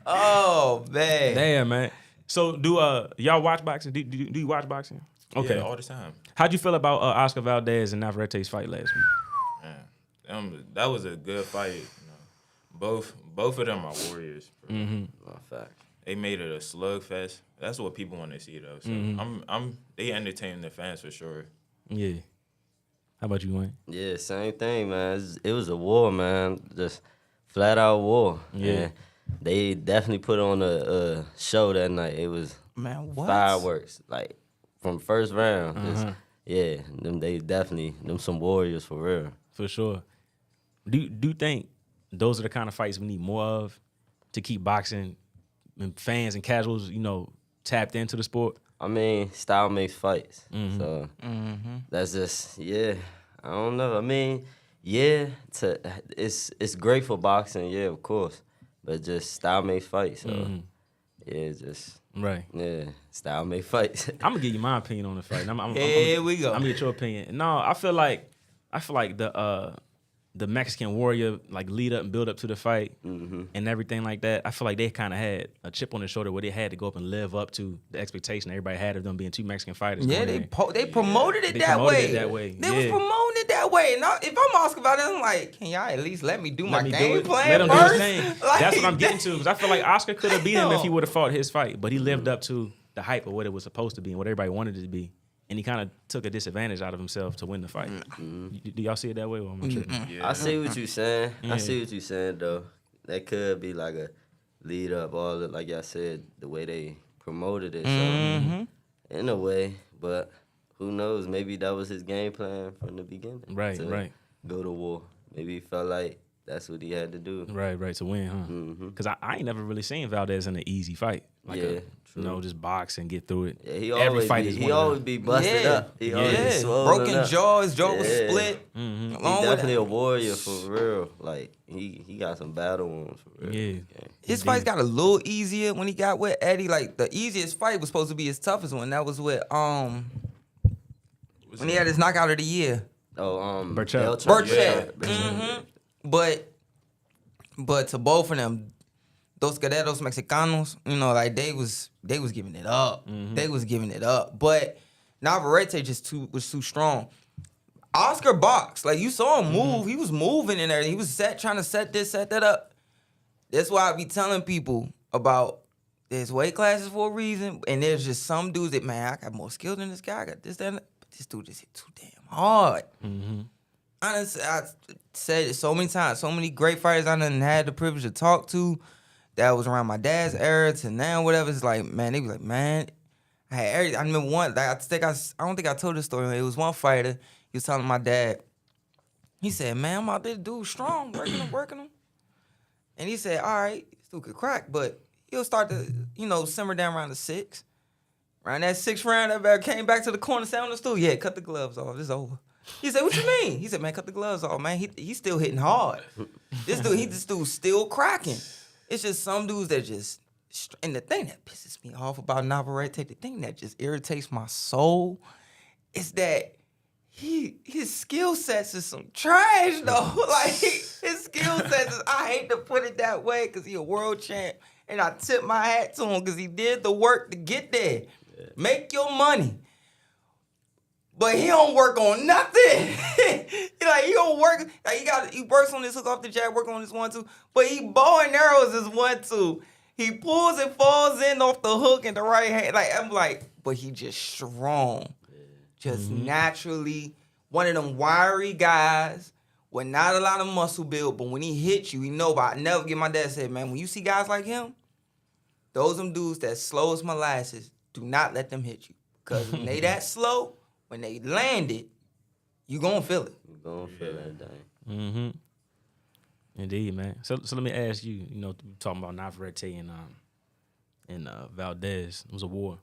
Oh man. Damn, man. So do y'all watch boxing? Do you watch boxing? Okay. Yeah, all the time. How'd you feel about Oscar Valdez and Navarrete's fight last week? Man, that was a good fight. You know. Both of them are warriors. Oh, fact. They made it a slugfest. That's what people want to see though. So they entertain the fans for sure. Yeah. How about you, Wayne? Yeah, same thing, man. It was a war, man. Just flat out war. Yeah. And they definitely put on a show that night. It was Man, what? fireworks, like from first round. Just, yeah, them some warriors for real. For sure. Do you think those are the kind of fights we need more of to keep boxing and fans and casuals, you know, tapped into the sport? I mean, style makes fights. So that's just, yeah, I don't know. I mean, yeah, it's great for boxing, yeah, of course. But just style makes fights. So, yeah, just, Right. yeah, style makes fights. I'm gonna give you my opinion on the fight. Here we go. I'm gonna get your opinion. No, I feel like the Mexican warrior like lead up and build up to the fight and everything like that. I feel like they kind of had a chip on their shoulder where they had to go up and live up to the expectation everybody had of them being two Mexican fighters. Yeah, they promoted it They that promoted way. it that way. They was promoting it that way. And if I'm Oscar Valdez, I'm like, can y'all at least let me do my game plan Let him do first? his thing. Like, That's what I'm getting to. Because I feel like Oscar could have beat him if he Damn. would have fought his fight, but he lived up to the hype of what it was supposed to be and what everybody wanted it to be. And he kind of took a disadvantage out of himself to win the fight. Do y'all see it that way? Or am I tripping? Yeah. I see what you saying. Yeah. I see what you saying though. That could be like a lead up, all the, like y'all said, the way they promoted it. So in a way, but who knows? Maybe that was his game plan from the beginning. Right, to right. Go to war. Maybe he felt like that's what he had to do. Right, to win, huh? Because I ain't never really seen Valdez in an easy fight. Like Yeah, true. just box and get through it. Yeah, he Every always fight be, is he one of always them. be busted Yeah. up. He always be swollen broken up. jaw. His jaw was Yeah. split. He Along with definitely that. a warrior for real. Like he got some battle wounds for real. Yeah. His fights got a little easier when he got with Eddie. Like the easiest fight was supposed to be his toughest one. That was with when he had his knockout of the year. Oh, Burchell. Burchell. Yeah. But to both of them, those Guerreros Mexicanos, you know, like they was giving it up. They was giving it up. But Navarrete was too strong. Oscar boxed. Like you saw him move. He was moving in there. He was trying to set that up. That's why I be telling people about there's weight classes for a reason. And there's just some dudes that, man, I got more skill than this guy. I got this, that, and that. But this dude just hit too damn hard. Honestly, I said it so many times. So many great fighters I done had the privilege to talk to that was around my dad's era to now, whatever. It's like, man, they be like, man, I remember one, like, I don't think I told this story. It was one fighter. He was telling my dad, he said, man, I'm out there, dude, strong, working him. And he said, all right, this dude could crack, but he'll start to, simmer down around the 6. Around that 6th round, that man came back to the corner, sat on the stool. Yeah, cut the gloves off. It's over. He said, what you mean? He said, man, cut the gloves off, man. He's still hitting hard. This dude's still cracking. It's just some dudes that just, and the thing that pisses me off about Navarrete, the thing that just irritates my soul is that his skill sets is some trash, though. Like, his skill sets is, I hate to put it that way because he a world champ. And I tip my hat to him because he did the work to get there. Yeah. Make your money. But he don't work on nothing. He don't work. Like he works on this hook off the jab, work on this 1-2. But he bow and arrows his 1-2. He pulls and falls in off the hook in the right hand. Like I'm like, but he just strong. Just naturally one of them wiry guys with not a lot of muscle build. But when he hits you, he know. But I never get my dad said, man, when you see guys like him, those them dudes that slow as molasses, do not let them hit you. Because when they that slow, when they land it, you gonna feel it. You gonna feel that thing. Indeed, man. So let me ask you, talking about Navarrete and Valdez, it was a war.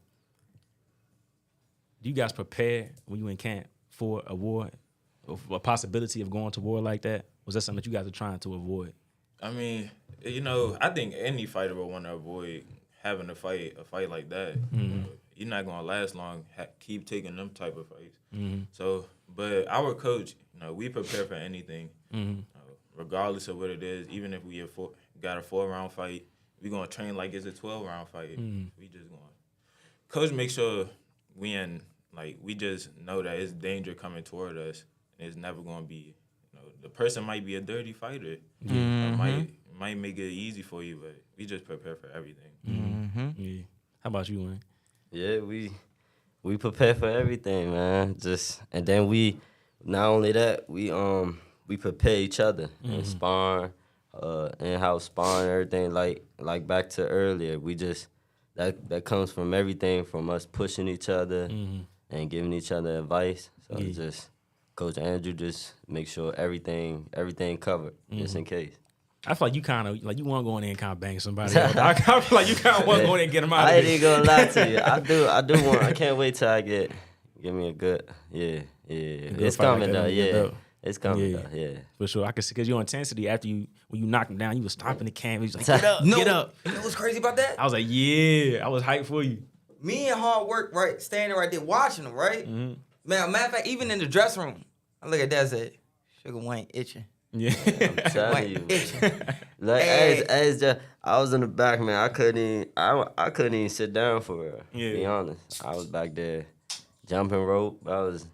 Do you guys prepare when you in camp for a war, or for a possibility of going to war like that? Was that something that you guys are trying to avoid? I mean, I think any fighter would want to avoid having a fight like that. You're not gonna last long. Keep taking them type of fights. So, but our coach, we prepare for anything, regardless of what it is. Even if we got a 4-round fight, we gonna train like it's a 12-round fight. We just gonna coach make sure we just know that it's danger coming toward us. And it's never gonna be. The person might be a dirty fighter. Might make it easy for you, but we just prepare for everything. Yeah. How about you, Wayne? Yeah, we prepare for everything, man. And then we not only that, we prepare each other and spar, in-house sparring, everything like back to earlier. We just that comes from everything from us pushing each other and giving each other advice. So just Coach Andrew just make sure everything covered just in case. I feel like you kind of you want to go in there and kind of bang somebody else. I feel like you kind of want to go in there and get them out. I ain't even gonna lie to you. I do want. I can't wait till I give me a good. Yeah. It's coming though. Yeah, it's coming though. Yeah, for sure. I can see because your intensity after when you knocked him down, you was stomping the cam. You was like, get up, get up. You know what's crazy about that? I was like, yeah, I was hyped for you. Me and hard work, right, standing right there watching him, right? Man, matter of fact, even in the dressing room, I look at that and say, Sugar Wayne itching. Yeah. I'm telling you, itching. man. Like, Hey. as just, I was in the back, man. I couldn't even sit down for real. Yeah. Be honest, I was back there jumping rope. I was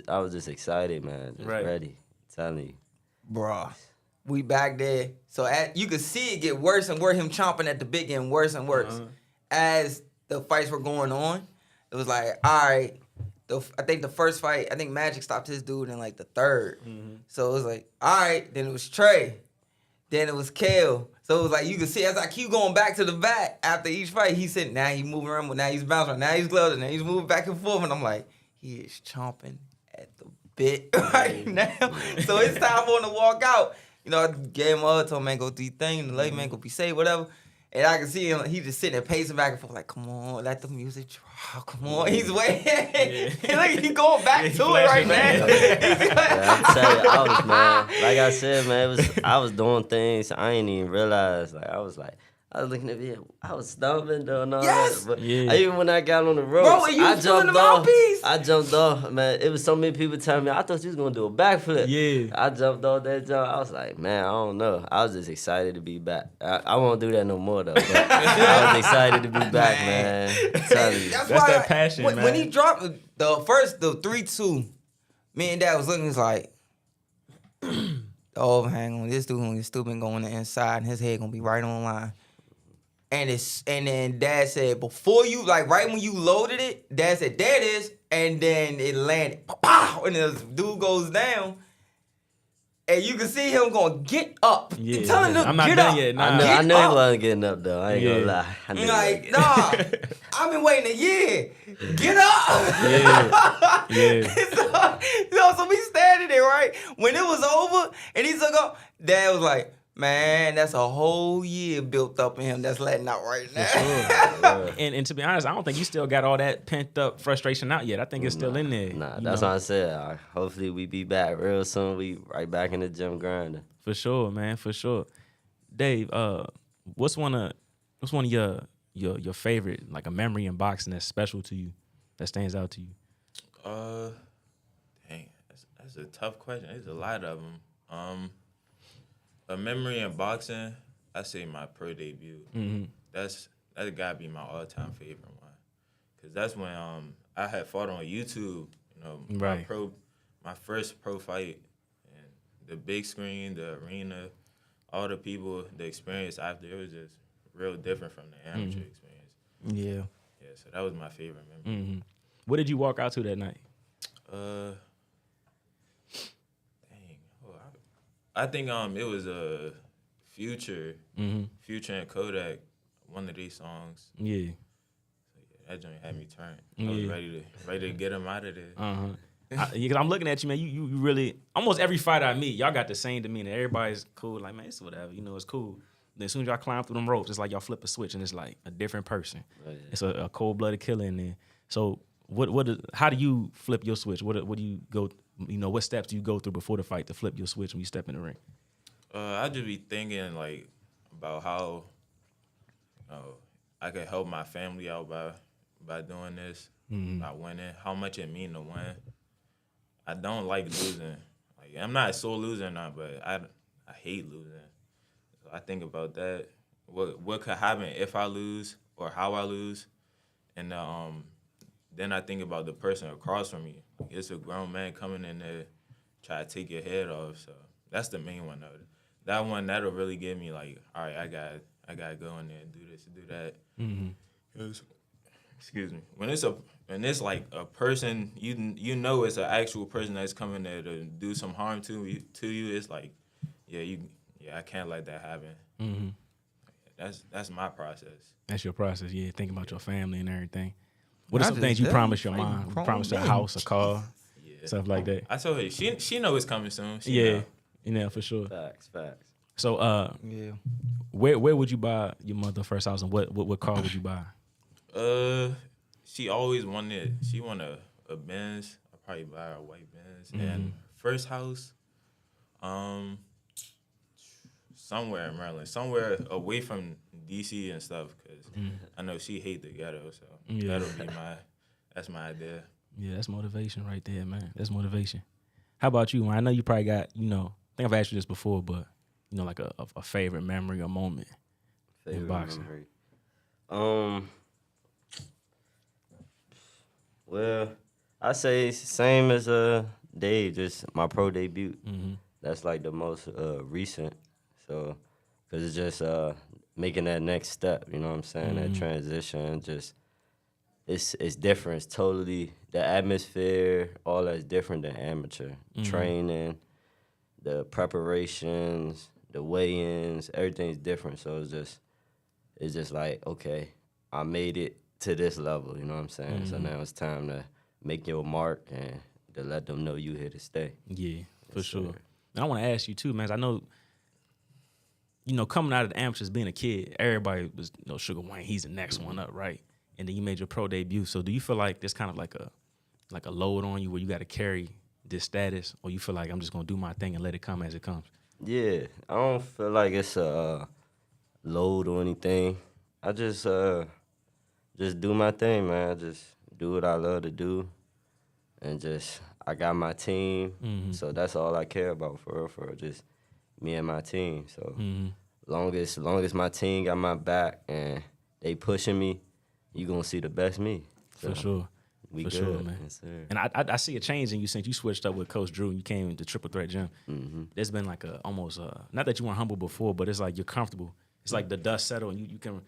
I was just excited, man. Just Right. ready. Telling you. Bruh. We back there. So you could see it get worse and worse, him chomping at the bit getting worse and worse. As the fights were going on, it was like, all right, I think the first fight, I think Magic stopped his dude in like the third. So it was like, all right, then it was Trey. Then it was Kale. So it was like, you could see as I keep going back to the back after each fight, he's sitting, now he's moving around, now he's bouncing, now he's gloating, now he's moving back and forth. And I'm like, he is chomping at the bit right now. So it's time for him to walk out. You know, I gave him a hug, told him, man, go do your thing, the late man go be safe, whatever. And I can see him, he just sitting there pacing back and forth, like, come on, let the music drop, come on. He's waiting. Look, he's going back to it right now. Yeah, I tell you, I was, man. Like I said, man, I was doing things I ain't even realize. Like I was looking at it, I was stumbling doing all Yes. that. But Yeah. even when I got on the ropes, Bro, you was feeling the mouthpiece. I jumped off, man. It was so many people telling me, I thought you was gonna do a backflip. Yeah. I jumped off that jump. I was like, man, I don't know. I was just excited to be back. I won't do that no more though. But I was excited to be back, man. I'm telling you. That's that passion, when, man. When he dropped the 3-2, me and Dad was looking, was like, oh, hang on, this dude gonna get stupid going to the inside, and his head gonna be right on line. And then Dad said, before you, like right when you loaded it, Dad said, there it is, and then it landed, pow, and the dude goes down. And you can see him going, get up. Yeah, Tell him to I'm not get done up. yet. Nah. I knew he up. wasn't getting up though. I ain't gonna lie. I knew he Like, wasn't nah, I've been waiting a year. Get up. Yeah. So we standing there, right? When it was over and he took off, Dad was like, man, that's a whole year built up in him that's letting out right now. And to be honest, I don't think you still got all that pent up frustration out yet. I think it's still in there. Nah, you that's know? what I said. Hopefully we be back real soon. We right back in the gym grinding. For sure, man. For sure. Dave, what's one of your favorite, like a memory in boxing that's special to you, that stands out to you? Dang, that's a tough question. There's a lot of them. A memory in boxing, I say my pro debut. That's gotta be my all-time favorite one, cause that's when I had fought on YouTube. You know, Right. my first pro fight, and the big screen, the arena, all the people, the experience after, it was just real different from the amateur experience. Yeah. Yeah, so that was my favorite memory. What did you walk out to that night? I think it was a Future and Kodak, one of these songs. Yeah. That joint had me turned. I was ready to get him out of there. Because I'm looking at you, man. You really, almost every fight I meet, y'all got the same demeanor. Everybody's cool, like, man, it's whatever. You know, it's cool. Then as soon as y'all climb through them ropes, it's like y'all flip a switch and it's like a different person. Oh, yeah. It's a cold-blooded killer in there. So how do you flip your switch? What do you go, you know, what steps do you go through before the fight to flip your switch when you step in the ring? I just be thinking like about how I could help my family out by doing this, by winning. How much it mean to win. I don't like losing. Like I'm not a sore loser now, but I hate losing. So I think about that. What could happen if I lose or how I lose, and then I think about the person across from me. Like, it's a grown man coming in there, try to take your head off. So that's the main one though. That one that'll really get me like, all right, I gotta go in there and do this and do that. Excuse me. When it's like a person, you know it's an actual person that's coming there to do some harm to you. It's like, I can't let that happen. That's my process. That's your process, yeah. Thinking about your family and everything. What are I some just things you did. promised your Fighting mom? You grown promised her a men. house, a car, stuff like that. I told her she know it's coming soon. She Yeah, know. you know, for sure. Facts. So, Yeah. where would you buy your mother first house, and what car would you buy? She always wanted a Benz. I'll probably buy her a white Benz. And first house, somewhere in Maryland, somewhere away from DC and stuff, because I know she hate the ghetto, so that'll be that's my idea. Yeah, that's motivation right there, man. That's motivation. How about you? I know you probably got, you know, think I've asked you this before, but you know, like a favorite memory or moment in boxing. Memory. Well, I say same as Dave, just my pro debut. That's like the most recent. So, cause it's just making that next step. You know what I'm saying? That transition, just it's different. It's totally the atmosphere. All that's different than amateur training, the preparations, the weigh-ins. Everything's different. So it's just like, okay, I made it to this level, you know what I'm saying? So now it's time to make your mark and to let them know you here to stay. Yeah, for Yes, sure. sir. And I want to ask you too, man. I know, you know, coming out of the amateurs, being a kid, everybody was, you know, Sugar Wayne, he's the next one up, right? And then you made your pro debut. So do you feel like there's kind of like a load on you where you got to carry this status, or you feel like I'm just gonna do my thing and let it come as it comes? Yeah, I don't feel like it's a load or anything. I just do my thing, man. I just do what I love to do, and just I got my team, so that's all I care about for real, just me and my team. So long as my team got my back and they pushing me, you gonna see the best me. So For sure. we For good, sure, man. Yes, sir. And I see a change in you since you switched up with Coach Drew and you came to Triple Threat Gym. There's been like almost not that you weren't humble before, but it's like you're comfortable. It's like the dust settled and you can.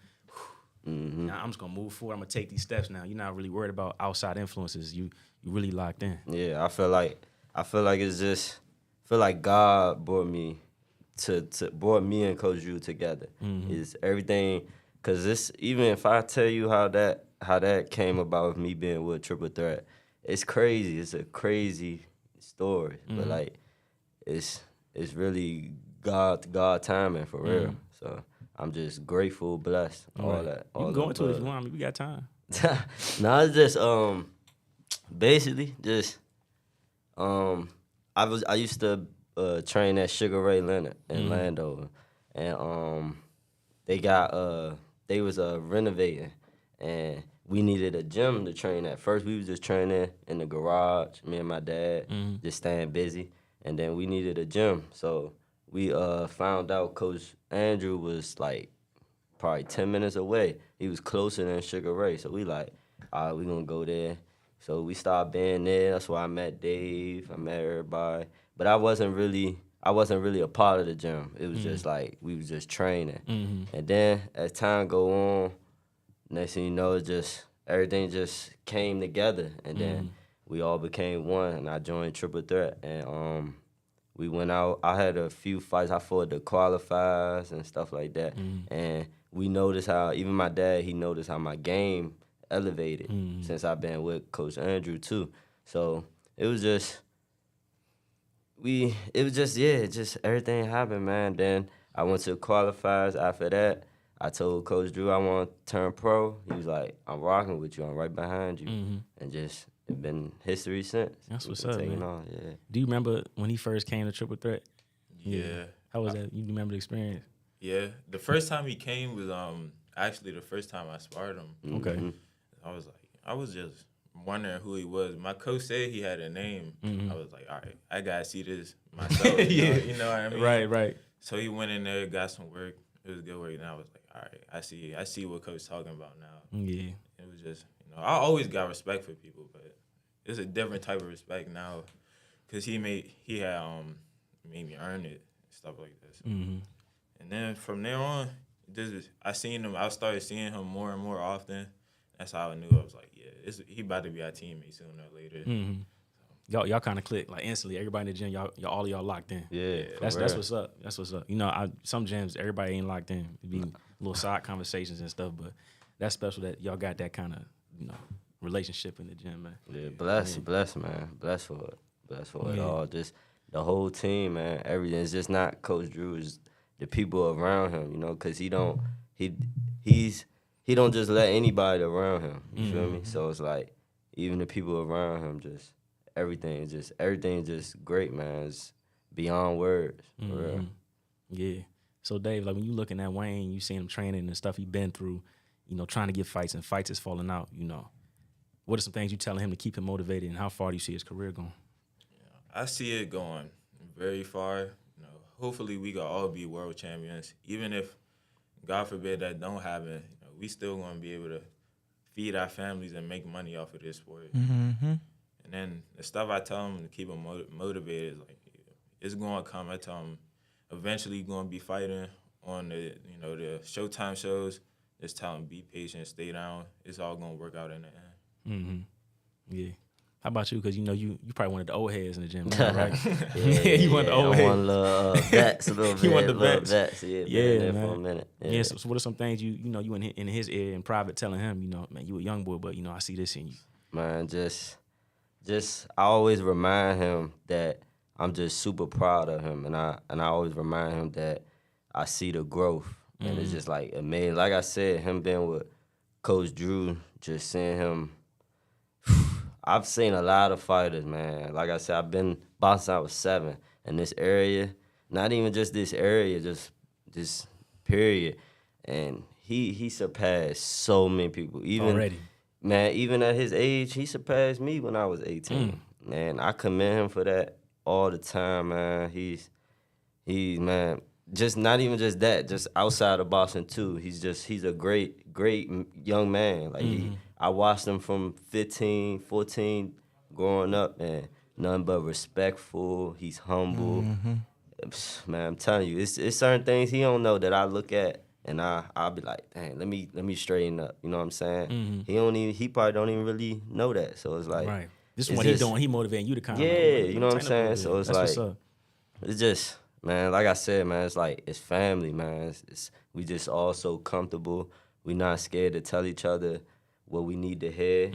Now I'm just gonna move forward. I'm gonna take these steps now. You're not really worried about outside influences. You really locked in. Yeah, I feel like it's just feel like God brought me brought me and Coach Drew together. Is everything, cause this, even if I tell you how that came about with me being with Triple Threat, it's crazy. It's a crazy story, but like it's really God timing for real. So I'm just grateful, blessed, all that. You can go into it if you want. I mean, we got time. No, it's just basically just I used to train at Sugar Ray Leonard in Landover, and they was renovating, and we needed a gym to train at. First we was just training in the garage, me and my dad, just staying busy, and then we needed a gym, so we found out Coach Andrew was like probably 10 minutes away. He was closer than Sugar Ray, so we like, all right, we gonna go there. So we started being there. That's where I met Dave. I met everybody. But I wasn't really a part of the gym. It was just like we was just training. And then as time go on, next thing you know, everything just came together. And then we all became one. And I joined Triple Threat. And we went out. I had a few fights. I fought the qualifiers and stuff like that. And we noticed how, even my dad, he noticed how my game elevated since I've been with Coach Andrew too. So it was just everything happened, man. Then I went to qualifiers. After that, I told Coach Drew I want to turn pro. He was like, I'm rocking with you. I'm right behind you. And just it's been history since. That's what's We've up, been taking man. on, yeah. Do you remember when he first came to Triple Threat? Yeah. How was that? You remember the experience? Yeah. The first time he came was actually the first time I sparred him. Okay. I was just wondering who he was. My coach said he had a name. I was like, all right, I gotta see this myself. You know what I mean? Right. So he went in there, got some work. It was good work, and I was like, all right, I see what Coach's talking about now. Yeah. It was just, I always got respect for people, but it's a different type of respect now, cause he made me earn it, stuff like this. And then from there on, I started seeing him more and more often. That's how I knew. I was like, yeah, he about to be our teammate sooner or later. Y'all kind of click like instantly. Everybody in the gym, y'all all of y'all locked in. Yeah, That's what's up. That's what's up. You know, some gyms everybody ain't locked in. It be little side conversations and stuff, but that's special that y'all got that kind of relationship in the gym, man. Yeah, bless, man. Bless for it all. Just the whole team, man. Everything. It's just not Coach Drew. It's the people around him, because he don't just let anybody around him. You feel me? So it's like even the people around him, just everything just great, man. It's beyond words. For real. Yeah. So Dave, like when you looking at Wayne, you seeing him training and stuff he been through, trying to get fights and fights is falling out. What are some things you telling him to keep him motivated, and how far do you see his career going? I see it going very far. hopefully we can all be world champions. Even if, God forbid, that don't happen, you know, we still gonna be able to feed our families and make money off of this sport. Mm-hmm. And then the stuff I tell them to keep them motivated is like, it's gonna come. I tell them eventually you're gonna be fighting on the, you know, the Showtime shows. Just tell them be patient, stay down. It's all gonna work out in the end. Mm-hmm. Yeah. How about you? Because you know you probably one of the old heads in the gym, right? Yeah, you one of the old heads. I'm one little vets, a little bit. You one of the little vets. Yeah, Yeah, man. man. For a minute. Yeah. So what are some things you know you in his ear in private telling him, you know, man, you a young boy, but you know I see this in you. Man, just I always remind him that I'm just super proud of him, and I always remind him that I see the growth, and it's just like amazing. Like I said, him being with Coach Drew, just seeing him. I've seen a lot of fighters, man. Like I said, I've been boxing. I was 7 in this area, not even just this area, just this period, and he surpassed so many people. Even Already. Man, even at his age, he surpassed me when I was 18. Man, I commend him for that all the time, man. He's man, just not even just that, just outside of boxing too. He's a great young man. Like I watched him from 15, 14 growing up, and nothing but respectful. He's humble. Man, I'm telling you, it's certain things he don't know that I look at. And I'll be like, dang, let me straighten up. You know what I'm saying? He probably don't even really know that. So it's like, Right. This is it's what just, he doing. He motivating you to kind of you know what I'm saying? So it's That's like, what's up. it's just, man, like I said, man, it's like, it's family, man. We just all so comfortable. We not scared to tell each other what we need to hear,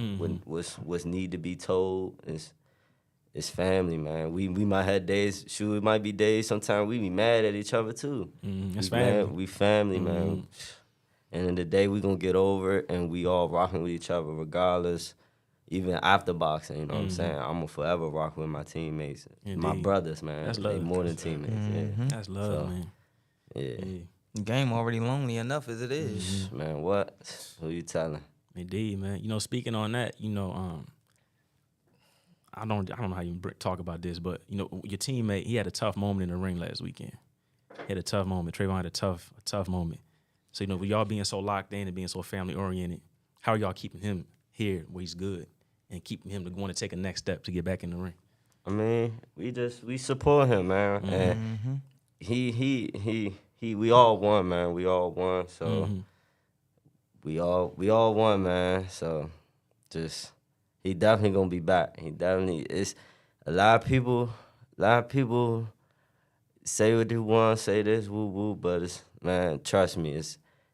what's need to be told. It's family, man. We might have days, it might be days sometimes we be mad at each other too. It's family. We family, man. And in the day we gonna get over it, and we all rocking with each other regardless, even after boxing, you know what I'm saying? I'm gonna forever rock with my teammates. Indeed. My brothers, man. That's They love. more than teammates, yeah. That's love, man. Yeah. The game already lonely enough as it is. Man, what? Who you telling? Indeed, man. You know, speaking on that, you know, I don't know how you talk about this, but you know, your teammate, he had a tough moment in the ring last weekend. He had a tough moment. Trayvon had a tough moment. So, you know, with y'all being so locked in and being so family oriented, how are y'all keeping him here where he's good and keeping him to want to take a next step to get back in the ring? I mean, we support him, man. And we all won, man. We all won. So we all won, man. So just he definitely gonna be back. It's a lot of people say what they want, say this, woo woo, but it's, man, trust me,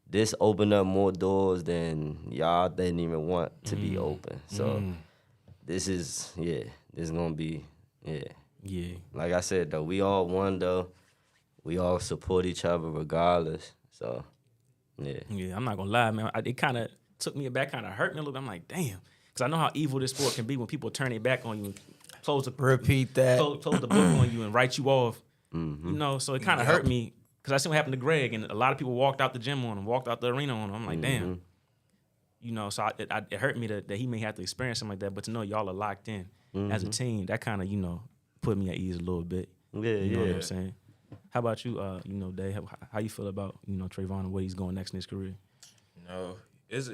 this opened up more doors than y'all didn't even want to be open. So this is gonna be, Yeah. like I said though, we all won though. We all support each other regardless. So Yeah, I'm not gonna lie, man. It kind of took me aback, kind of hurt me a little bit. I'm like, damn, because I know how evil this sport can be when people turn their back on you, and close the book on you, and write you off. You know, so it kind of hurt me because I seen what happened to Greg, and a lot of people walked out the gym on him, walked out the arena on him. I'm like, damn, you know. So it hurt me that he may have to experience something like that. But to know y'all are locked in as a team, that kind of, you know, put me at ease a little bit. You know what I'm saying? How about you, you know, Dave? How you feel about, you know, Trayvon and where he's going next in his career? No,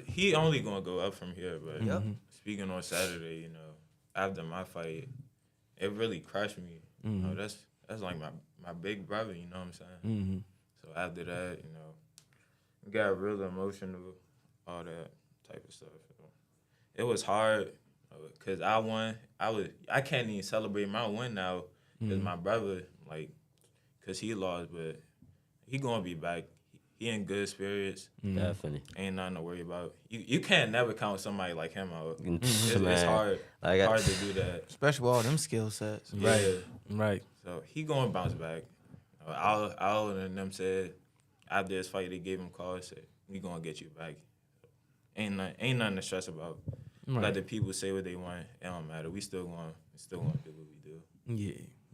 he only gonna go up from here. But speaking on Saturday, you know, after my fight, it really crushed me. You know, that's like my big brother. You know what I'm saying? So after that, you know, it got real emotional, all that type of stuff. It was hard because I won. I can't even celebrate my win now because my brother, like, because he lost, but he gonna be back. He in good spirits. definitely. Ain't nothing to worry about. You can't never count somebody like him out. It's Man. hard. Hard to do that. Especially with all them skill sets. Right. So he gonna bounce back. Al and them said after this fight they gave him calls, said we gonna get you back. Ain't nothing to stress about. Right. Let the people say what they want. It don't matter. We still gonna do what we do.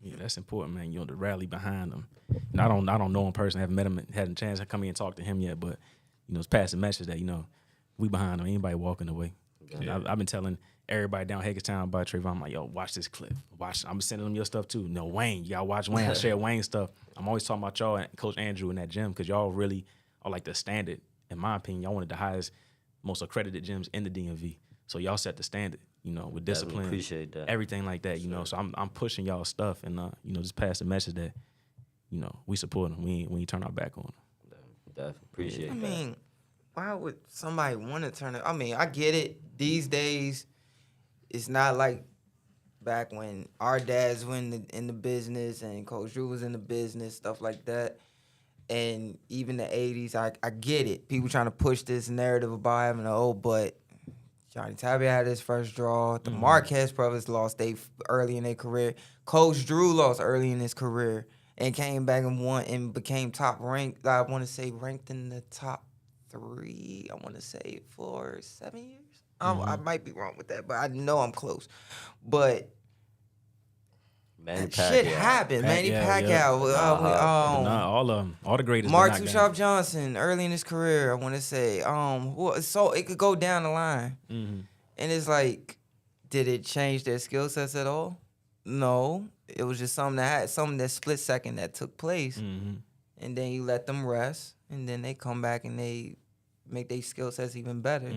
Yeah, that's important, man. You know, to rally behind him. And I don't know him personally. Haven't met him, had a chance to come in and talk to him yet. But you know, it's passing message that, you know, we behind him. Ain't anybody walking away. Yeah. I've been telling everybody down Hagerstown by Trayvon. I'm like, yo, watch this clip. Watch. I'm sending them your stuff too. No, Wayne, you gotta watch Wayne. I share Wayne stuff. I'm always talking about y'all and Coach Andrew in that gym because y'all really are like the standard. In my opinion, y'all one of the highest, most accredited gyms in the DMV. So y'all set the standard, you know, with discipline, appreciate that. everything like that, you know. So I'm pushing y'all stuff and you know, just pass the message that, you know, we support them. We ain't turn our back on them. Definitely appreciate I that. mean, why would somebody want to turn it? I mean, I get it. These days, it's not like back when our dads were in the business and Coach Drew was in the business, stuff like that. And even the 80s, I get it. People trying to push this narrative about having an old, but Johnny Tabby had his first draw. The Marquez brothers lost early in their career. Coach Drew lost early in his career and came back and won and became top ranked. I want to say ranked in the top 3. I want to say for 7 years. I might be wrong with that, but I know I'm close. But shit happened. Manny Pacquiao. All of them, all the greatest. Mark Too Sharp Johnson, early in his career, I want to say. So it could go down the line. And it's like, did it change their skill sets at all? No. It was just something that split second that took place. And then you let them rest, and then they come back and they make their skill sets even better.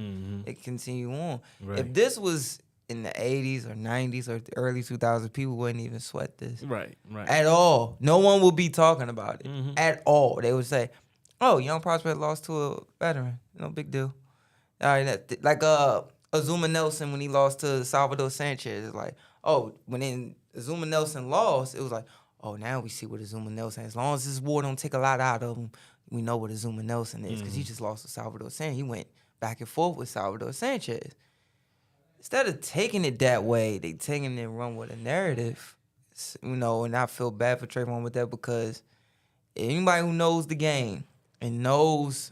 They continue on. Right. If this was in the 80s or 90s or the early 2000s, people wouldn't even sweat this. Right. At all. No one would be talking about it. At all. They would say, oh, young prospect lost to a veteran. No big deal. All right, like Azuma Nelson when he lost to Salvador Sanchez. It's like, oh, when Azuma Nelson lost, it was like, oh, now we see what Azuma Nelson, as long as this war don't take a lot out of him, we know what Azuma Nelson is, because he just lost to Salvador Sanchez. He went back and forth with Salvador Sanchez. Instead of taking it that way, they taking it and run with a narrative, you know, and I feel bad for Trayvon with that, because anybody who knows the game and knows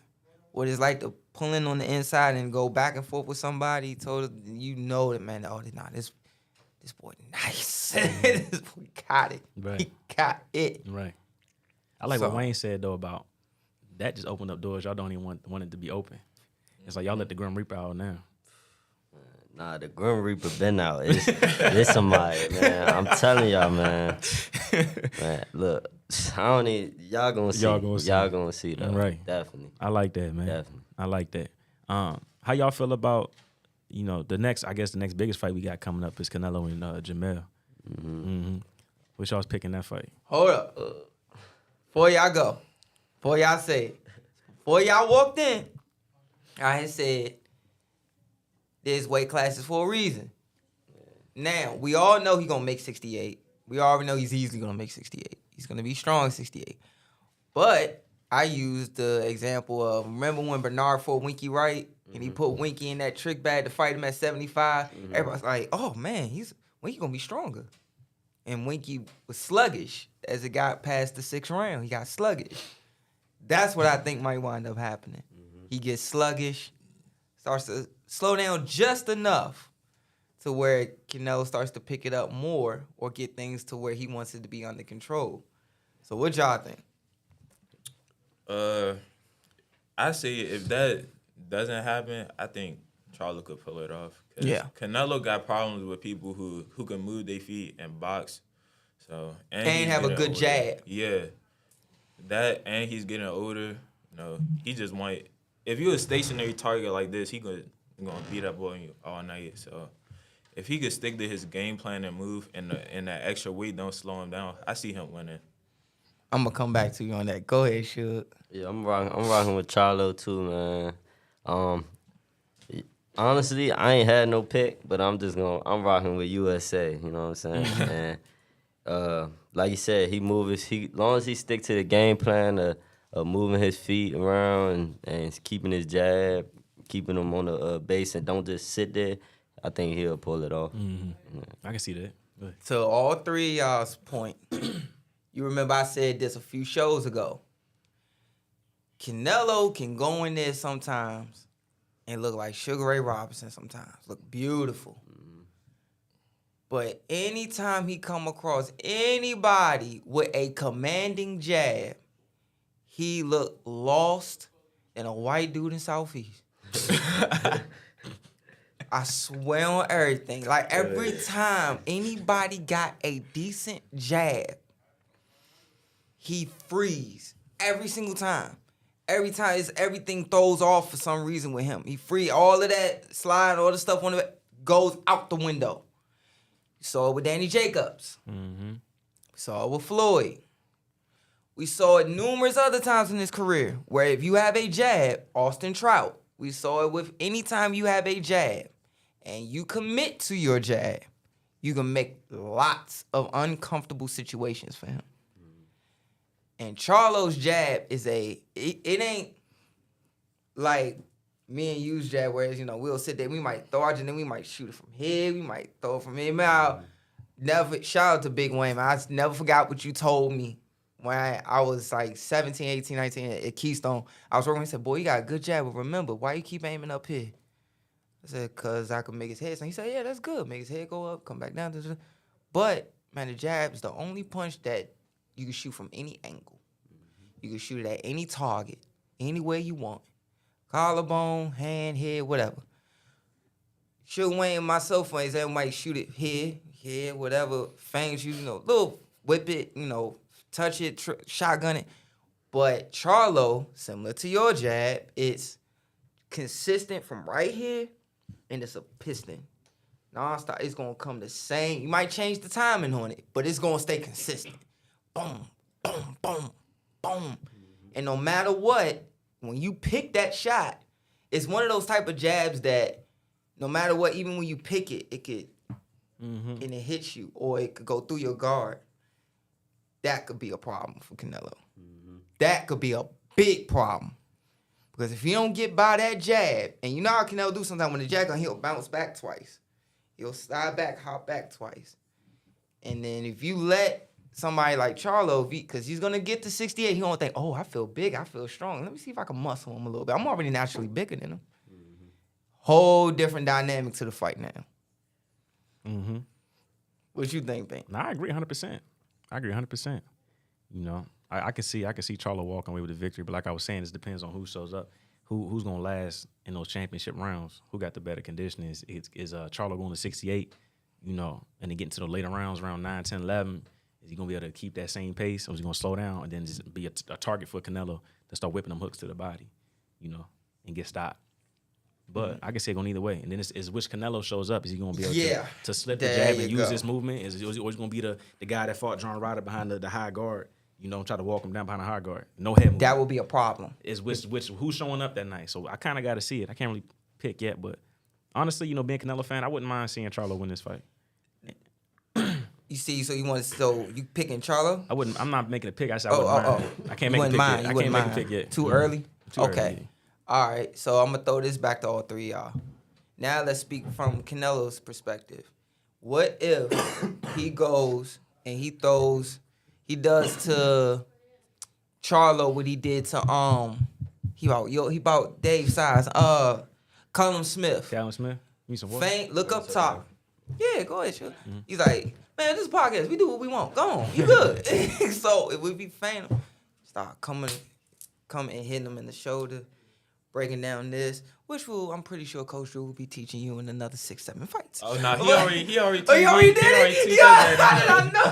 what it's like to pull in on the inside and go back and forth with somebody, you know that, man, this boy nice. This boy got it. Right. He got it. Right. I like what Wayne said, though, about that just opened up doors y'all don't even want it to be open. It's like y'all let the Grim Reaper out now. Nah, the Grim Reaper been out. It's somebody, man. I'm telling y'all, man. Man, look, I don't need, y'all gonna see. Y'all gonna see, though. Right. Definitely. I like that, man. Definitely. I like that. How y'all feel about, you know, the next biggest fight we got coming up is Canelo and Jamel. Which y'all's picking that fight? Hold up. Before y'all go, before y'all say it, before y'all walked in, I had said, there's weight classes for a reason. Now, we all know he's going to make 68. We already know he's easily going to make 68. He's going to be strong 68. But I used the example of, remember when Bernard fought Winky Wright and he put Winky in that trick bag to fight him at 75? Everybody's like, oh, man, Winky going to be stronger. And Winky was sluggish as it got past the 6th round. He got sluggish. That's what I think might wind up happening. He gets sluggish, starts to slow down just enough to where Canelo starts to pick it up more or get things to where he wants it to be under control. So what y'all think? I say if that doesn't happen, I think Charlo could pull it off. Yeah. Canelo got problems with people who can move their feet and box. So And he's have a getting good older. jab. Yeah. That, and he's getting older. You know, he just might, if you're a stationary target like this, he gonna beat up on you all night. So if he could stick to his game plan and move, and that extra weight don't slow him down, I see him winning. I'm gonna come back to you on that. Go ahead, Suge. Yeah, I'm rocking with Charlo too, man. Honestly, I ain't had no pick, but I'm rocking with USA. You know what I'm saying? And like you said, long as he stick to the game plan of moving his feet around and keeping his jab, keeping him on the base, and don't just sit there, I think he'll pull it off. Yeah. I can see that. Go ahead. To all three of y'all's point, you remember I said this a few shows ago. Canelo can go in there sometimes and look like Sugar Ray Robinson sometimes. Look beautiful. But anytime he come across anybody with a commanding jab, he look lost in a white dude in Southeast. I swear on everything. Like, every time anybody got a decent jab, he freeze. Every single time. Every time, everything throws off for some reason with him. He free. All of that slide, all the stuff on it goes out the window. We saw it with Danny Jacobs. We saw it with Floyd. We saw it numerous other times in his career where if you have a jab, Austin Trout. We saw it with anytime you have a jab and you commit to your jab, you can make lots of uncomfortable situations for him. And Charlo's jab is it ain't like me and you's jab, whereas, you know, we'll sit there, we might throw it, and then we might shoot it from here, we might throw it from here. Out. Never, shout out to Big Wayne, man. I never forgot what you told me when I was like 17, 18, 19 at Keystone. I was working, he said, boy, you got a good jab, but remember, why you keep aiming up here? I said, because I could make his head. So he said, yeah, that's good. Make his head go up, come back down. But, man, the jab is the only punch that you can shoot from any angle. You can shoot it at any target, anywhere you want. Collarbone, hand, head, whatever. Sure, Wayne and myself, they might shoot it here, whatever. Fangs you, little whip it, touch it, shotgun it. But Charlo, similar to your jab, it's consistent from right here, and it's a piston. Non-stop, it's going to come the same. You might change the timing on it, but it's going to stay consistent. Boom, boom, boom, boom. And no matter what, when you pick that shot, it's one of those type of jabs that no matter what, even when you pick it, it could, and it hits you, or it could go through your guard. That could be a problem for Canelo. That could be a big problem. Because if you don't get by that jab, and you know how Canelo do sometimes when the jab comes, he'll bounce back twice. He'll slide back, hop back twice. And then if you let somebody like Charlo, because he's going to get to 68, he going to think, oh, I feel big, I feel strong. Let me see if I can muscle him a little bit. I'm already naturally bigger than him. Whole different dynamic to the fight now. What you think, Bink? Nah, I agree 100%. I agree 100%. I can see Charlo walking away with the victory, but like I was saying, it depends on who shows up, who's gonna last in those championship rounds, who got the better conditioning. Is Charlo going to 68, and then getting to the later rounds, round 9, 10, 11, is he gonna be able to keep that same pace, or is he gonna slow down and then just be a target for Canelo to start whipping them hooks to the body, and get stopped? But I can see it going either way. And then it's which Canelo shows up. Is he going to be able to slip the jab and use this movement? Is he always going to be the guy that fought John Ryder behind the high guard, try to walk him down behind the high guard? No head movement. That would be a problem. Is who's showing up that night? So I kind of got to see it. I can't really pick yet. But honestly, being a Canelo fan, I wouldn't mind seeing Charlo win this fight. You see, so you picking Charlo? I'm not making a pick. I said I wouldn't mind. I can't make a pick yet. I can't make a pick yet. Too early? Too okay. Early. All right, so I'm going to throw this back to all three of y'all. Now let's speak from Canelo's perspective. What if he goes and he does to Charlo what he did to he bought Dave Size, Callum Smith. Callum Smith? You need some water? Faint, look up top. Yeah, go ahead, sure. He's like, man, this is a podcast. We do what we want. Go on. You good. So if we be faint, start coming and hitting him in the shoulder, breaking down this, which I'm pretty sure Coach Drew will be teaching you in another 6-7 fights. Oh no, he already did it. Yeah, how did I know?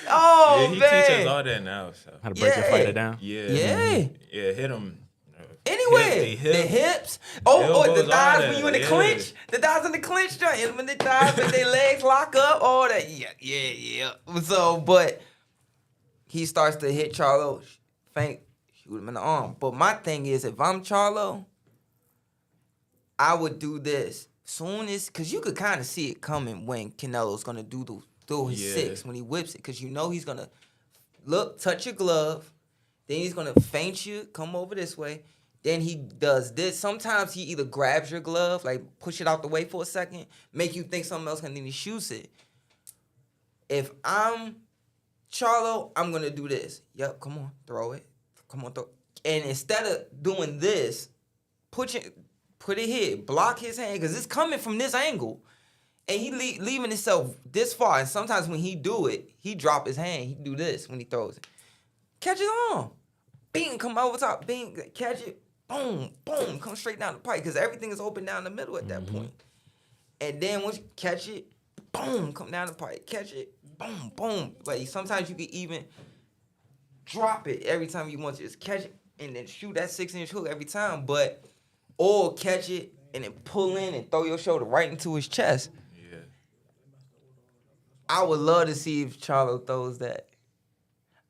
Oh, he man. teaches all that now. So. How to break your fighter down? Yeah. Hit him. Anywhere. The hips. The thighs when you in the clinch. The thighs in the clinch joint. Hit them in the thighs when their legs lock up. All that. Yeah. So, but he starts to hit Charlo. Faint. Shoot him in the arm. But my thing is, if I'm Charlo, I would do this soon as, because you could kind of see it coming when Canelo's going to do his 6 when he whips it, because he's going to touch your glove, then he's going to feint you, come over this way, then he does this. Sometimes he either grabs your glove, like push it out the way for a second, make you think something else, and then he shoots it. If I'm Charlo, I'm going to do this. Yep, come on, throw it. Come on, throw. And instead of doing this, put it here, block his hand, because it's coming from this angle. And he leaving himself this far. And sometimes when he do it, he drop his hand. He do this when he throws it. Catch his arm. Bing, come over top. Bing, catch it. boom, boom, come straight down the pipe because everything is open down the middle at that point. And then once you catch it, boom, come down the pipe, catch it, boom, boom. Like sometimes you can even drop it every time you want to just catch it and then shoot that 6-inch hook every time. But or catch it and then pull in and throw your shoulder right into his chest. Yeah. I would love to see if Charlo throws that.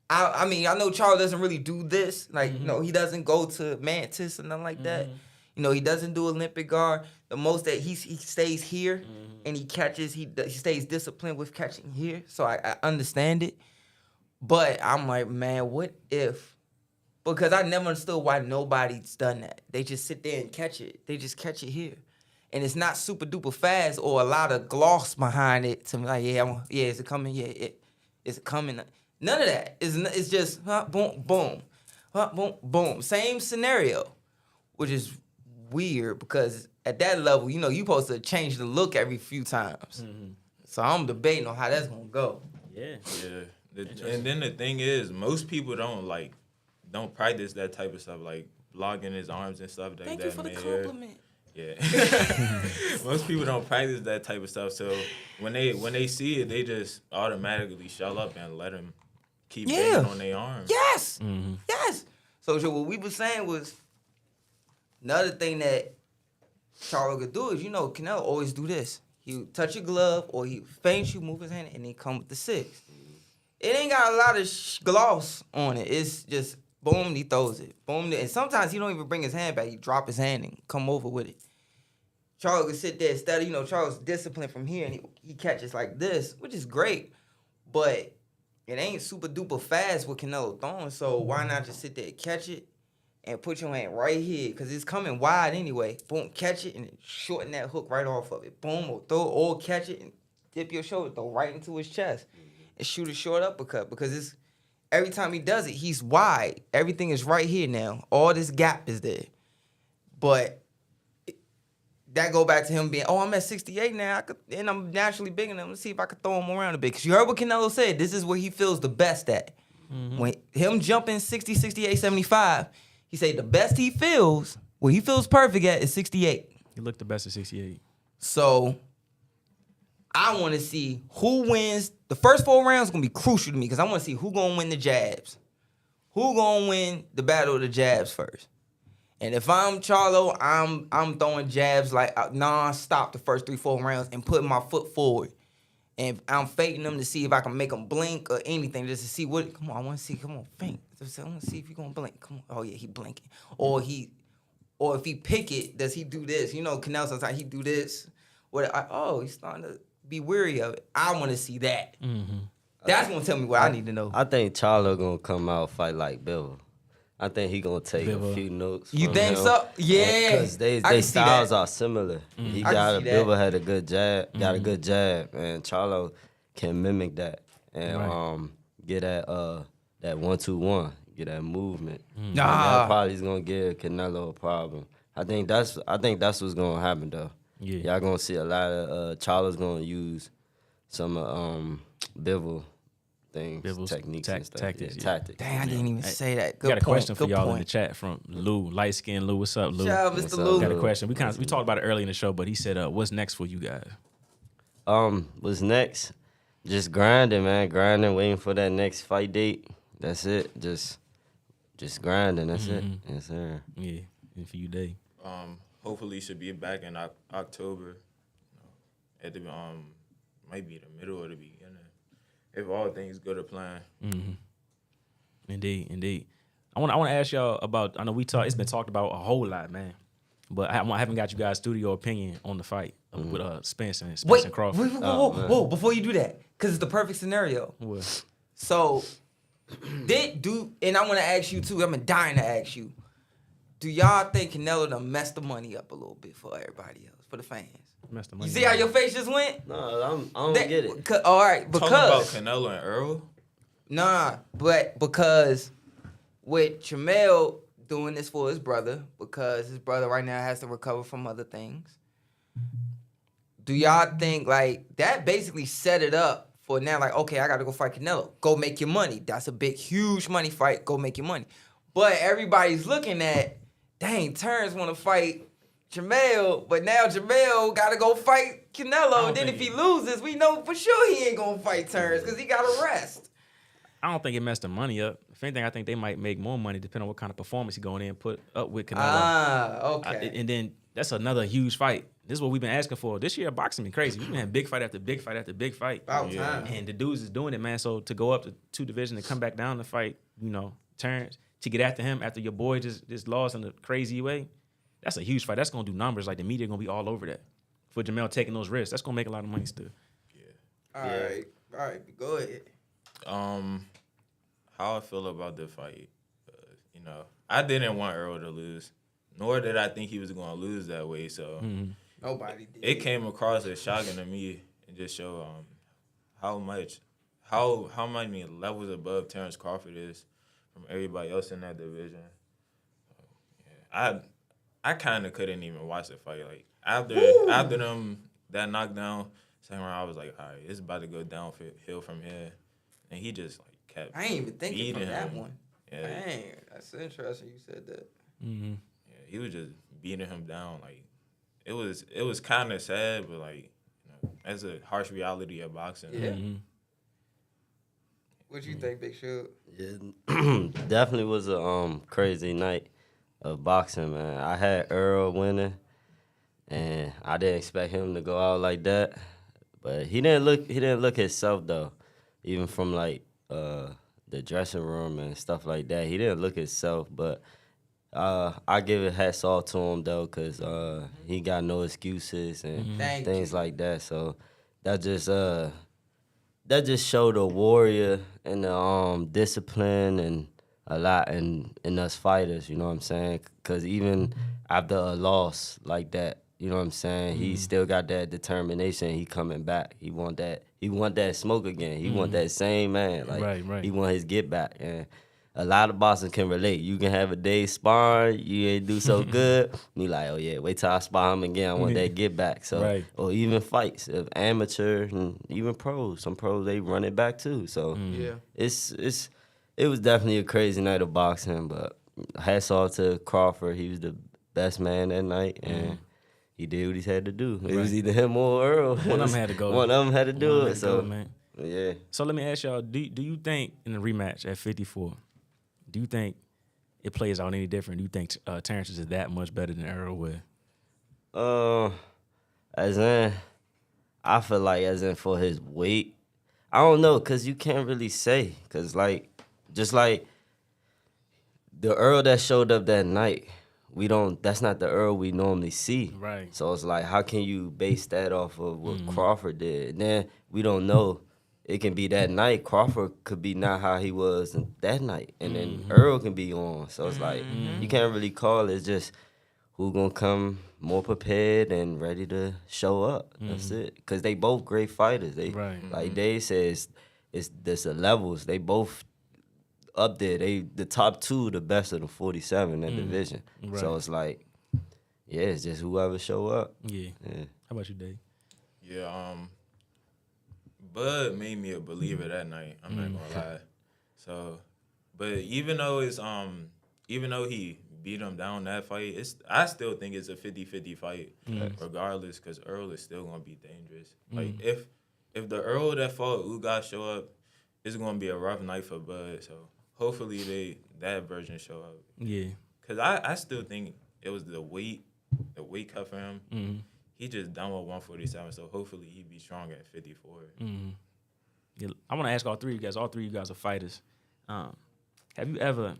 I mean, I know Charlo doesn't really do this. Like, you know, he doesn't go to Mantis or nothing like that. You know, he doesn't do Olympic guard. The most that he stays here and he catches, he stays disciplined with catching here. So I understand it. But I'm like, man, what if? Because I never understood why nobody's done that. They just sit there and catch it. They just catch it here. And it's not super duper fast or a lot of gloss behind it to be like, is it coming? Yeah, is it coming? None of that. It's just boom, boom, boom, boom. Same scenario, which is weird because at that level, you know, you're supposed to change the look every few times. So I'm debating on how that's gonna go. Yeah. And then the thing is, most people don't practice that type of stuff, like blocking his arms and stuff like Thank that. you for the compliment. Yeah. Most people don't practice that type of stuff, so when they see it, they just automatically shell up and let them keep banging on their arms. Yes. Yes. So what we were saying was another thing that Charlo could do is, you know, Canelo always do this. He touch your glove or he feint you, move his hand, and he come with the 6. It ain't got a lot of gloss on it. It's just boom, he throws it. Boom, and sometimes he don't even bring his hand back. He drop his hand and come over with it. Charlo can sit there instead of, you know, Charlo's disciplined from here and he catches like this, which is great. But it ain't super duper fast with Canelo throwing, so why not just sit there and catch it and put your hand right here? Because it's coming wide anyway. Boom, catch it and then shorten that hook right off of it. Boom, or throw or catch it and dip your shoulder, throw right into his chest and shoot a short uppercut because it's every time he does it, he's wide. Everything is right here now. All this gap is there. But that go back to him being, I'm at 68 now, and I'm naturally bigger than him. Let's see if I can throw him around a bit. Because you heard what Canelo said. This is where he feels the best at. When him jumping 60, 68, 75, he said the best he feels, where he feels perfect at is 68. He looked the best at 68. So I want to see who wins. The first 4 rounds is going to be crucial to me because I want to see who going to win the jabs. Who going to win the battle of the jabs first. And if I'm Charlo, I'm throwing jabs like non-stop the first 3-4 rounds and putting my foot forward. And I'm feinting them to see if I can make them blink or anything just to see what. Come on, I want to see. Come on, feint. I want to see if you're going to blink. Come on. Oh, yeah, he blinking. Or if he pick it, does he do this? You know, Canelo sometimes he do this. He's starting to be weary of it. I want to see that. That's going to tell me what I need to know. I think Charlo going to come out fight like Bill. I think he gonna take a few notes. You from think him. So? Yeah. Because they styles are similar. He got Bill had a good jab, and Charlo can mimic that and get that 1-2-1, get that movement. And that probably is gonna give Canelo a problem. I think that's what's gonna happen though. Yeah. Y'all gonna see a lot of Charlo's gonna use some Bivol things, techniques and stuff. Tactics. Tactics. Dang, I didn't even say that. Good Got a point. question for Good y'all point. in the chat from Lou, light skinned Lou. What's up, Lou? Shout out, What's Mr. up? Lou. Got a question. We talked about it early in the show, but he said, "What's next for you guys?" What's next? Just grinding, man. Grinding, waiting for that next fight date. That's it. Just grinding. That's it. Yes, sir. Yeah, and for you, Dave. Hopefully should be back in October. At the might be the middle or the beginning. If all things go to plan. Indeed. I want to ask y'all about. I know it's been talked about a whole lot, man. But I haven't got you guys' studio opinion on the fight with Spence and Crawford. Whoa, before you do that, because it's the perfect scenario. What? So, and I want to ask you too, I've been dying to ask you, do y'all think Canelo done messed the money up a little bit for everybody else, for the fans? Messed the money You see how your face just went? No, I don't get it. All right, because... Talking about Canelo and Earl? Nah, but because with Jamel doing this for his brother, because his brother right now has to recover from other things, do y'all think, like, that basically set it up for now, like, okay, I got to go fight Canelo. Go make your money. That's a big, huge money fight. Go make your money. But everybody's looking at dang, Terrence want to fight Jamel, but now Jamel got to go fight Canelo. And then if he loses, we know for sure he ain't going to fight Terrence because he got to rest. I don't think it messed the money up. If anything, I think they might make more money depending on what kind of performance he going in and put up with Canelo. Okay. And then that's another huge fight. This is what we've been asking for. This year, boxing been crazy. We've been having big fight after big fight after big fight. About time. And the dudes is doing it, man. So to go up to 2 divisions and come back down to fight, Terrence, to get after him after your boy just lost in a crazy way, that's a huge fight. That's going to do numbers. Like, the media going to be all over that. For Jamel taking those risks, that's going to make a lot of money still. All right, go ahead. How I feel about the fight, I didn't want Earl to lose, nor did I think he was going to lose that way. So Nobody did. it came across as shocking to me and just show how many levels above Terrence Crawford is from everybody else in that division. I kind of couldn't even watch the fight. Like after them that knockdown second round, I was like, all right, it's about to go downhill from here, and he just like kept. I ain't even thinking from that one. Yeah. Dang, that's interesting. You said that. Mm-hmm. Yeah, he was just beating him down. Like it was kind of sad, but like that's a harsh reality of boxing. Yeah. Mm-hmm. What you think, Big Shug? Yeah, definitely was a crazy night of boxing, man. I had Earl winning, and I didn't expect him to go out like that. But he didn't look himself though, even from like the dressing room and stuff like that. He didn't look himself, but I give it hats off to him though, cause he got no excuses and things like that. So that just showed a warrior and the discipline and a lot in us fighters, you know what I'm saying? Because even after a loss like that, you know what I'm saying, he still got that determination. He coming back. He want that smoke again. He want that same man. Like Right. he want his get back. And a lot of boxers can relate. You can have a day sparring, you ain't do so good. You like, oh yeah, wait till I spar him again. I want that get back. So or even fights, if amateur and even pros. Some pros they run it back too. So it was definitely a crazy night of boxing, but hats off to Crawford. He was the best man that night, and he did what he had to do. It was either him or Earl. One of them had to go. One of them had to do it. So, man. Yeah. So let me ask y'all, do you think in the rematch at 54, do you think it plays out any different? Do you think Terrence is that much better than Earl will? As in, I feel like as in for his weight, I don't know, because you can't really say. Because, like, just like the Earl that showed up that night, that's not the Earl we normally see. Right. So it's like, how can you base that off of what Crawford did? And then we don't know. It can be that night. Crawford could be not how he was that night. And then Earl can be on. So it's like, you can't really call it. It's just who gonna come more prepared and ready to show up. That's it. Because they both great fighters. Like Dave says, it's the levels. They both up there. They the top two, the best of the 47 in that division. Right. So it's like, yeah, it's just whoever show up. Yeah. How about you, Dave? Yeah, Bud made me a believer that night. I'm not gonna lie. So, but even though he beat him down that fight, I still think it's a 50-50 fight, regardless, because Earl is still gonna be dangerous. Like if the Earl that fought Ugas show up, it's gonna be a rough night for Bud. So hopefully that version show up. Yeah. Cause I still think it was the weight cut for him. He just done with 147, so hopefully he be strong at 54. Yeah, I want to ask all three of you guys. All three of you guys are fighters. Have you ever,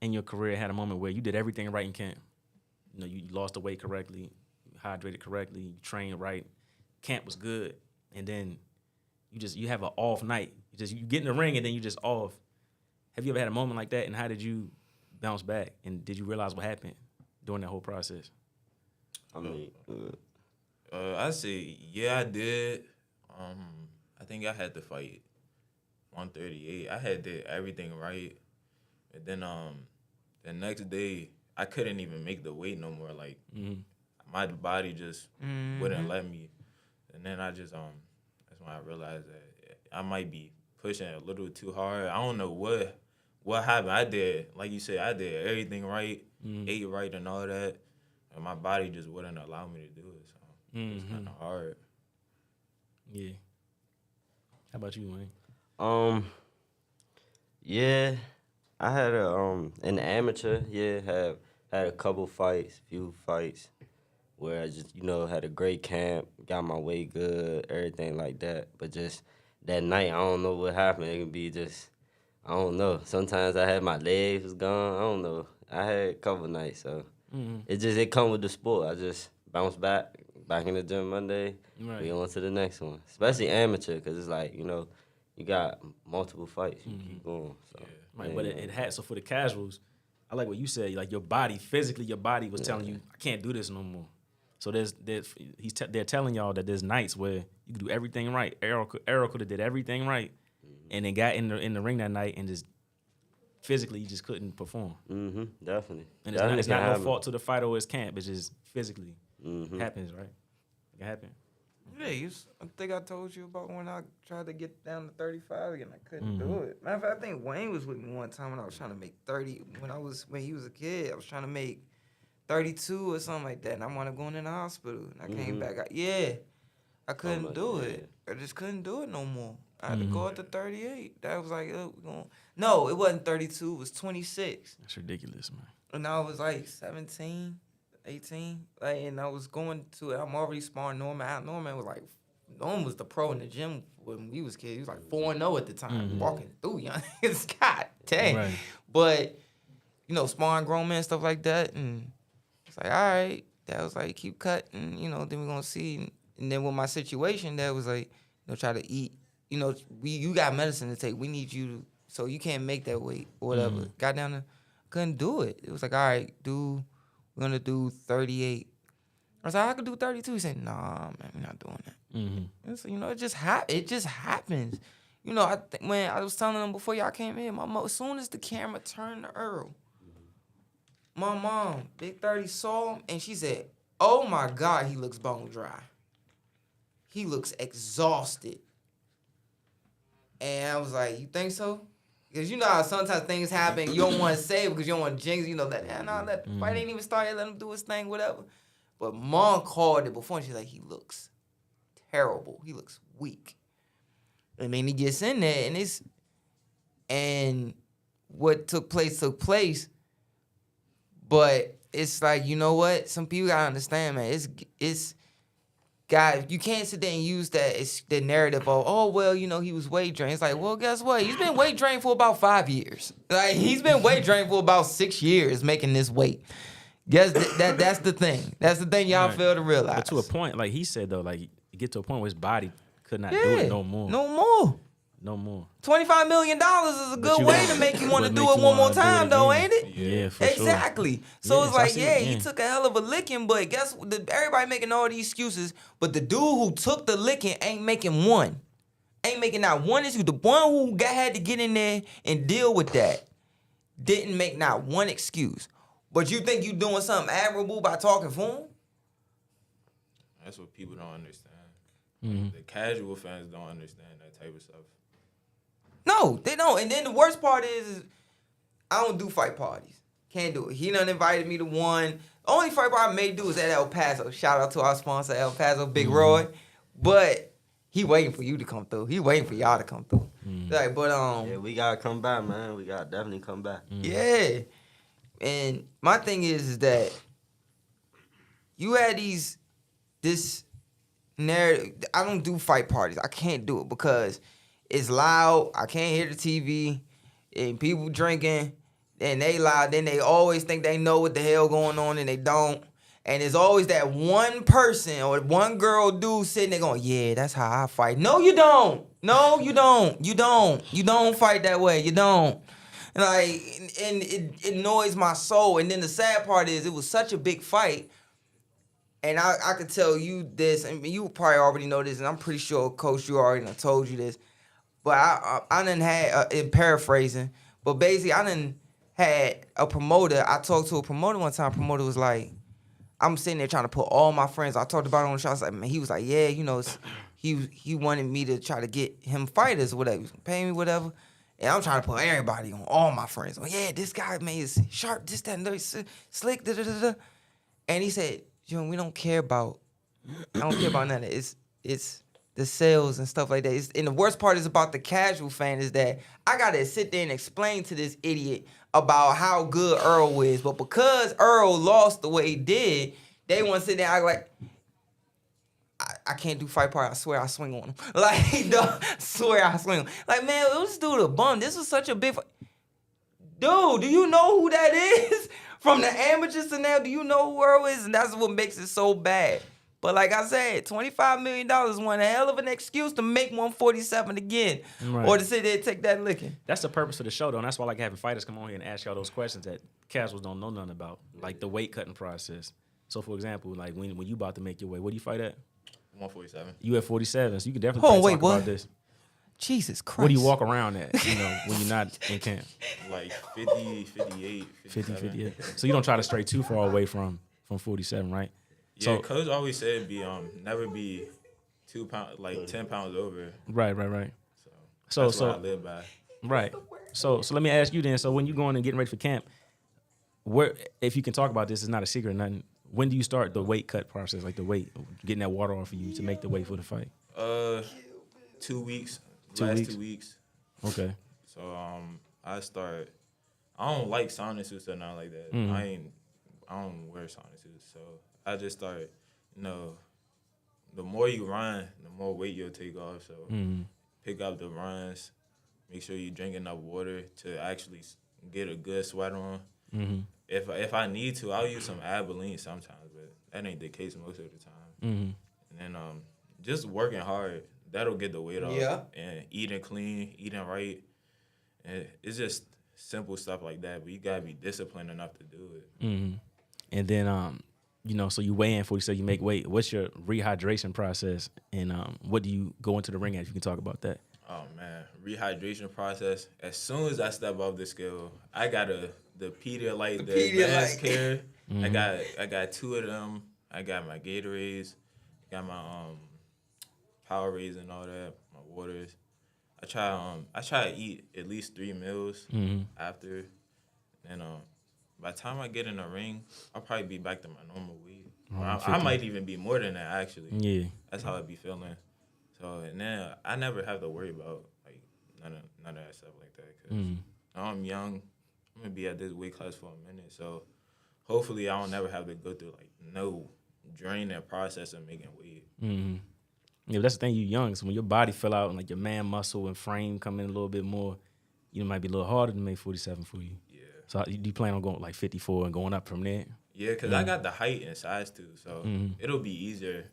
in your career, had a moment where you did everything right in camp? You lost the weight correctly, you hydrated correctly, you trained right, camp was good, and then you have an off night. You get in the ring and then you just off. Have you ever had a moment like that, and how did you bounce back? And did you realize what happened during that whole process? I mean, I say, yeah, I did. I think I had to fight 138. I had did everything right. And then the next day, I couldn't even make the weight no more. Like, my body just wouldn't let me. And then I just, that's when I realized that I might be pushing a little too hard. I don't know what happened, I did, like you said, I did everything right, ate right and all that, and my body just wouldn't allow me to do it. So it was kind of hard. Yeah. How about you, Wayne? Yeah, I had an amateur. Yeah, had a couple fights, few fights, where I just had a great camp, got my weight good, everything like that. But just that night, I don't know what happened. It could be just I don't know. Sometimes I had my legs was gone. I don't know. I had a couple nights, so it come with the sport. I just bounce back in the gym Monday. Right. We on to the next one, especially amateur, because it's like you got multiple fights. You keep going. So. Right, but it had, so for the casuals, I like what you said, like your body was telling you, I can't do this no more. So they're telling y'all that there's nights where you can do everything right. Errol could have did everything right, and then got in the ring that night and just physically you just couldn't perform. Definitely. And it's not no fault to the fighter or his camp. It's just physically happens, right? It can happen. Yeah, I think I told you about when I tried to get down to 35 again. I couldn't do it. Matter of fact, I think Wayne was with me one time when I was trying to make 30. When he was a kid, I was trying to make 32 or something like that, and I wound up going in the hospital. And I came back. I couldn't do it. I just couldn't do it no more. I had to go up to 38. That was like, no, it wasn't 32. It was 26. That's ridiculous, man. And I was like 17. 18, and I was going to it. I'm already sparring Norman. Norman was the pro in the gym when we was kids. He was like 4-0 at the time, walking through young. God dang. Right. But, sparring grown men, stuff like that. And it's like, all right. That was like, keep cutting, then we're going to see. And then with my situation, that was like, try to eat. You got medicine to take. We need you so you can't make that weight or whatever. Got down there, couldn't do it. It was like, all right, we're going to do 38. I was like, I could do 32. He said, nah, man, we're not doing that. And so, it just happens. When I was telling them before y'all came in, as soon as the camera turned to Earl, my mom, Big 30, saw him, and she said, oh, my God, he looks bone dry. He looks exhausted. And I was like, you think so? Because how sometimes things happen, you don't want to say it because you don't want to jinx, let the fight ain't even started, let him do his thing, whatever. But Mom called it before, and she's like, he looks terrible. He looks weak. And then he gets in there, and what took place. But it's like, you know what? Some people got to understand, man, it's God, you can't sit there and use that as the narrative of, he was weight drained. It's like, well, guess what? He's been weight drained for about 5 years. Like, he's been weight drained for about 6 years making this weight. Guess that's the thing. That's the thing y'all fail to realize. But to a point, like he said, though, like, you get to a point where his body could not do it no more. No more. $25 million is a good way to make you want to do it one more time, though, ain't it? Yeah, for exactly. sure. So it's like, he took a hell of a licking, but guess what? Everybody making all these excuses, but the dude who took the licking ain't making one. Ain't making not one excuse. The one who had to get in there and deal with that didn't make not one excuse. But you think you doing something admirable by talking for him? That's what people don't understand. The casual fans don't understand that type of stuff. No, they don't. And then the worst part is I don't do fight parties. Can't do it. He done invited me to one. The only fight party I may do is at El Paso. Shout out to our sponsor, El Paso, Big Roy. But he waiting for you to come through. He waiting for y'all to come through. Like, but yeah, we gotta come back, man. We gotta definitely come back. Yeah. And my thing is that you had this narrative. I don't do fight parties. I can't do it because it's loud. I can't hear the TV. And people drinking. And they loud. Then they always think they know what the hell going on and they don't. And there's always that one person or one girl dude sitting there going, yeah, that's how I fight. No, you don't. No, you don't. You don't. You don't fight that way. You don't. And it annoys my soul. And then the sad part is it was such a big fight. And I could tell you this, and you probably already know this, and I'm pretty sure, Coach, you already done told you this. But I done had, in paraphrasing, but basically I done had a promoter. I talked to a promoter one time. Promoter was like, I'm sitting there trying to put all my friends. I talked about it on the show. I was like, man, he was like, yeah, he wanted me to try to get him fighters or whatever. He was paying me whatever. And I'm trying to put everybody on, all my friends. Oh, yeah, this guy made is sharp, this, that, and that, slick, da-da-da-da. And he said, June, we don't care about, I don't care about none of it. It's the sales and stuff like that. And the worst part is about the casual fan is that I got to sit there and explain to this idiot about how good Earl is. But because Earl lost the way he did, they want to sit there and act like, I can't do fight part. I swear I swing on him. Like, I swear I swing on him. Like, man, this dude a bum. This was such a big fight. Dude, do you know who that is? From the amateurs to now, do you know who Earl is? And that's what makes it so bad. But like I said, $25 million is one hell of an excuse to make 147 again. Right. Or to sit there and take that licking. That's the purpose of the show, though. And that's why I like having fighters come on here and ask y'all those questions that casuals don't know nothing about. Like the weight cutting process. So, for example, like when you about to make your weight, what do you fight at? 147. You at 47, so you can definitely talk about this. Jesus Christ. What do you walk around at, when you're not in camp? Like 50, 58, 50, 58. So you don't try to stray too far away from 47, right? Yeah, so, Coach always said never be 2 pounds, like 10 pounds over. Right. So that's what I live by. Right. So let me ask you then. So when you going and getting ready for camp, where, if you can talk about this, it's not a secret or nothing. When do you start the weight cut process, like the weight, getting that water off of you to make the weight for the fight? 2 weeks. 2 last weeks? 2 weeks. Okay. So I don't like sauna suits or nothing like that. Mm-hmm. I don't wear sauna suits. So I just start, the more you run, the more weight you'll take off. So pick up the runs, make sure you drink enough water to actually get a good sweat on. Mm-hmm. If I need to, I'll use some Abilene sometimes, but that ain't the case most of the time. Mm-hmm. And then just working hard, that'll get the weight off. Yeah. And eating clean, eating right. And it's just simple stuff like that, but you gotta be disciplined enough to do it. Mm-hmm. And then, so you weigh in for, you say you make weight. What's your rehydration process, and what do you go into the ring at? If you can talk about that. Oh man, rehydration process. As soon as I step off the scale, I got the Pedialyte, the advanced care. Mm-hmm. I got 2 of them. I got my Gatorades, got my Powerades and all that, my waters. I try to eat at least 3 meals after, and by the time I get in the ring, I'll probably be back to my normal weight. I might even be more than that actually. Yeah, that's how I be feeling. So and then I never have to worry about like none of that stuff like that because I'm young. I'm gonna be at this weight class for a minute, so hopefully I don't never have to go through like no draining process of making weight. Mm-hmm. Yeah, but that's the thing. You young, so when your body fill out and like your man muscle and frame come in a little bit more, it might be a little harder to make 47 for you. Yeah. So do you plan on going like 54 and going up from there? Yeah, because I got the height and size too, so it'll be easier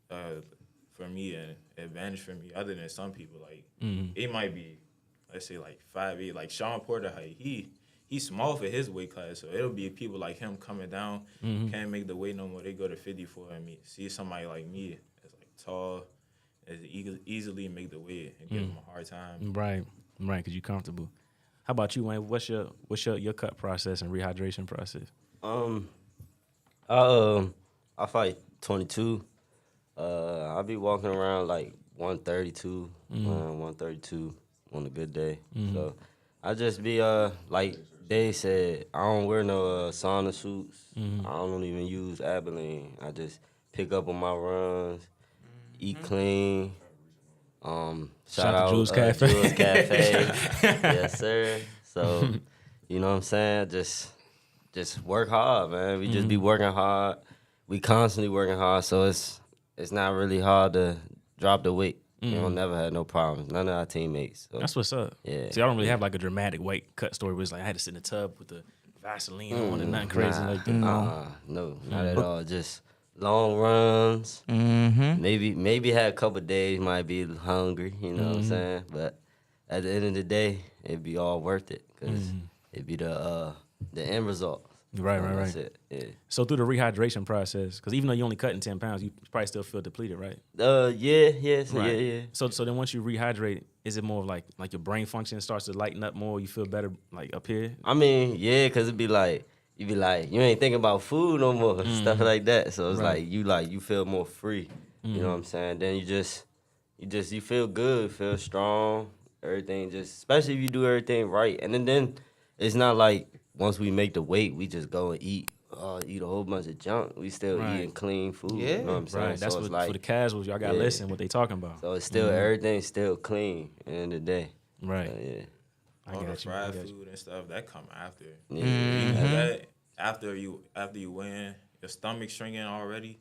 for me and advantage for me. Other than some people, like it might be, let's say like 5'8", like Sean Porter height. He's small for his weight class, so it'll be people like him coming down, can't make the weight no more. They go to 54 and see somebody like me that's like tall, as easily make the weight and give them a hard time. Right, because you're comfortable. How about you, Wayne? What's your cut process and rehydration process? I fight 22. I'll be walking around like 132, 132 on a good day. So I just be like they said, I don't wear no sauna suits. I don't even use Abilene. I just pick up on my runs, eat clean. Shout out Jules Cafe. Jules Cafe. Yes, sir. So, you know what I'm saying? Just work hard, man. We just be working hard. We constantly working hard, so it's not really hard to drop the weight. You don't never had no problems. None of our teammates. So. That's what's up. Yeah. See, I don't really have like a dramatic weight cut story where it's like I had to sit in the tub with the Vaseline on and nothing crazy like that. No, not at all. Just long runs. Maybe had a couple days, might be hungry, you know what I'm saying? But at the end of the day, it'd be all worth it because it'd be the end result. Right. That's it. Yeah. So through the rehydration process, because even though you're only cutting 10 pounds, you probably still feel depleted, right? Yeah. So then once you rehydrate, is it more of like your brain function starts to lighten up more? You feel better like up here? I mean, yeah, because it'd be like, you ain't thinking about food no more, stuff like that. So it's you feel more free. You know what I'm saying? Then you feel good, feel strong. everything just, especially if you do everything right. And then it's not like once we make the weight, we just go and eat a whole bunch of junk. We still eating clean food. Yeah. You know what I'm saying? Right. That's so it's what like, for the casuals. Y'all gotta listen what they talking about. So it's still everything's still clean at the end of the day. Right. So, yeah. I All the got you. I fried got you. food and stuff that come after. Yeah. You know that after you win, your stomach shrinking already.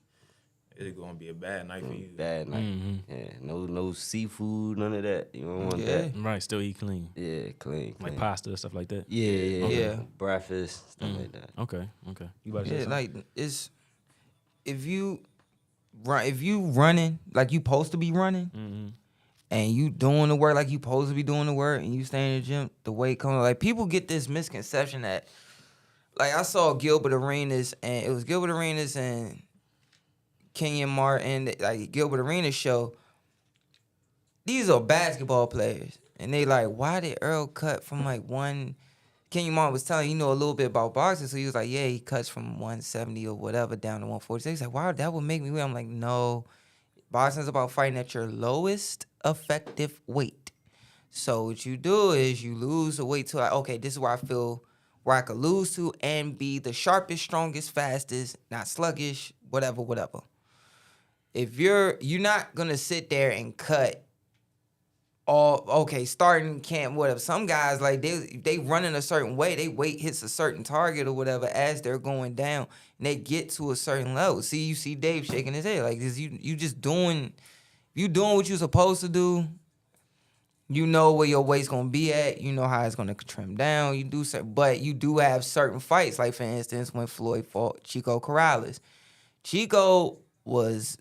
It's gonna be a bad night for you. Bad night. Yeah. No seafood, none of that. You don't want that. Right. Still eat clean. Yeah, clean. Like pasta stuff like that. Yeah. Breakfast, stuff like that. Okay. You about to say Yeah, something? like it's if you running like you supposed to be running, and you doing the work like you supposed to be doing the work, and you stay in the gym, the weight coming. Like people get this misconception that, like I saw Gilbert Arenas, and it was Gilbert Arenas and Kenyon Martin, like Gilbert Arenas show. These are basketball players, and they like, why did Earl cut from like one? Kenyon Martin was telling, a little bit about boxing, so he was like, yeah, he cuts from 170 or whatever down to 146. He's like, wow, that would make me weird. I'm like, no, boxing is about fighting at your lowest effective weight. So what you do is you lose the weight to like, okay, this is where I feel where I could lose to and be the sharpest, strongest, fastest, not sluggish, whatever. If you're not gonna sit there and cut starting camp, whatever. Some guys, like, they running a certain way, they weight hits a certain target or whatever as they're going down, and they get to a certain level. You see Dave shaking his head. Like, you just doing what you're supposed to do. You know where your weight's gonna be at. You know how it's gonna trim down. But you do have certain fights. Like, for instance, when Floyd fought Chico Corrales. Chico was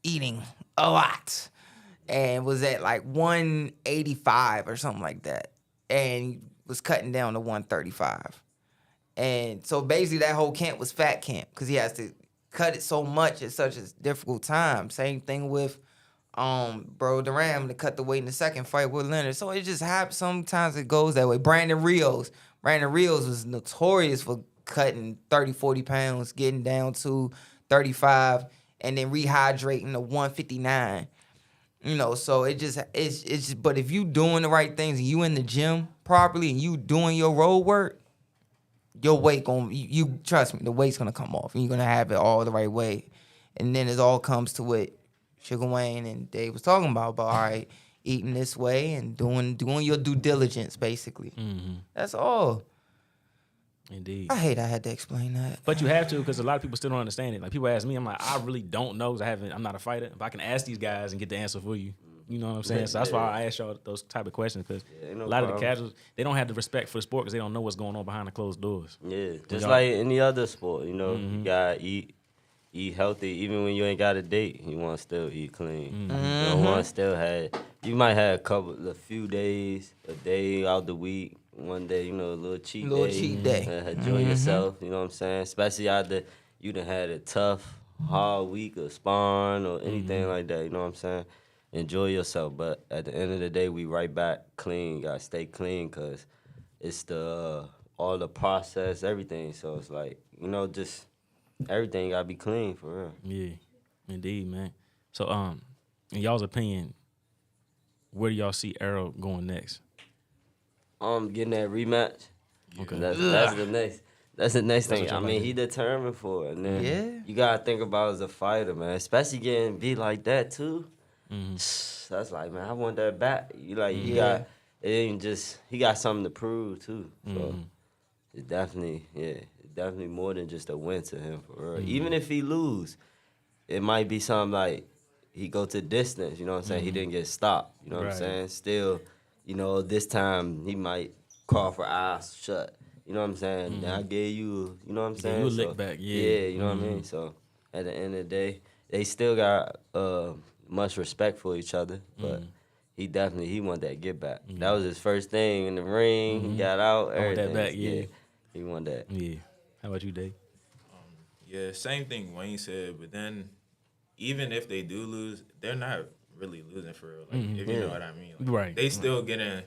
eating a lot and was at like 185 or something like that, and was cutting down to 135. And so basically that whole camp was fat camp because he has to cut it so much at such a difficult time. Same thing with Bro Duran to cut the weight in the second fight with Leonard. So it just happens. Sometimes it goes that way. Brandon Rios was notorious for cutting 30, 40 pounds, getting down to 35, and then rehydrating to 159. So it's just, but if you doing the right things and you in the gym properly and you doing your road work, your weight you trust me, the weight's gonna come off and you're gonna have it all the right way. And then it all comes to what Sugar Wayne and Dave was talking about all right, eating this way and doing your due diligence, basically. That's all. Indeed. I hate I had to explain that. But you have to, because a lot of people still don't understand it. Like, people ask me, I'm like, I really don't know because I'm not a fighter. If I can ask these guys and get the answer for you, you know what I'm saying? So that's why I ask y'all those type of questions, because a lot of the casuals, they don't have the respect for the sport because they don't know what's going on behind the closed doors. Yeah, just like any other sport, you gotta eat healthy. Even when you ain't got a date, you want to still eat clean. You don't want to still you might have a few days, a day out the week. One day, a little cheat day. Enjoy yourself, you know what I'm saying? Especially after you done had a tough, hard week of sparring or anything like that, you know what I'm saying? Enjoy yourself. But at the end of the day, we right back clean. You got to stay clean because it's all the process, everything. So it's like, just everything got to be clean for real. Yeah, indeed, man. So, in y'all's opinion, where do y'all see Errol going next? Getting that rematch. Okay. That's the next. That's the next thing. I mean, he determined for it. And then you gotta think about it as a fighter, man. Especially getting beat like that too. That's like, man, I want that back. You got it ain't just he got something to prove too. So it's definitely more than just a win to him for real. Even if he lose, it might be something like he go to distance. You know what I'm saying? He didn't get stopped. You know what I'm saying? Still. This time he might call for eyes shut. You know what I'm saying? Then I gave you, you know what I'm saying? You lick back, Yeah, you know what I mean? So at the end of the day, they still got much respect for each other, but he want that get back. That was his first thing in the ring. He got out, everything. I want that back, yeah. He want that. Yeah. How about you, Dave? Yeah, same thing Wayne said, but then even if they do lose, they're not really losing for real. Like, if you know what I mean. Like, Right. They still getting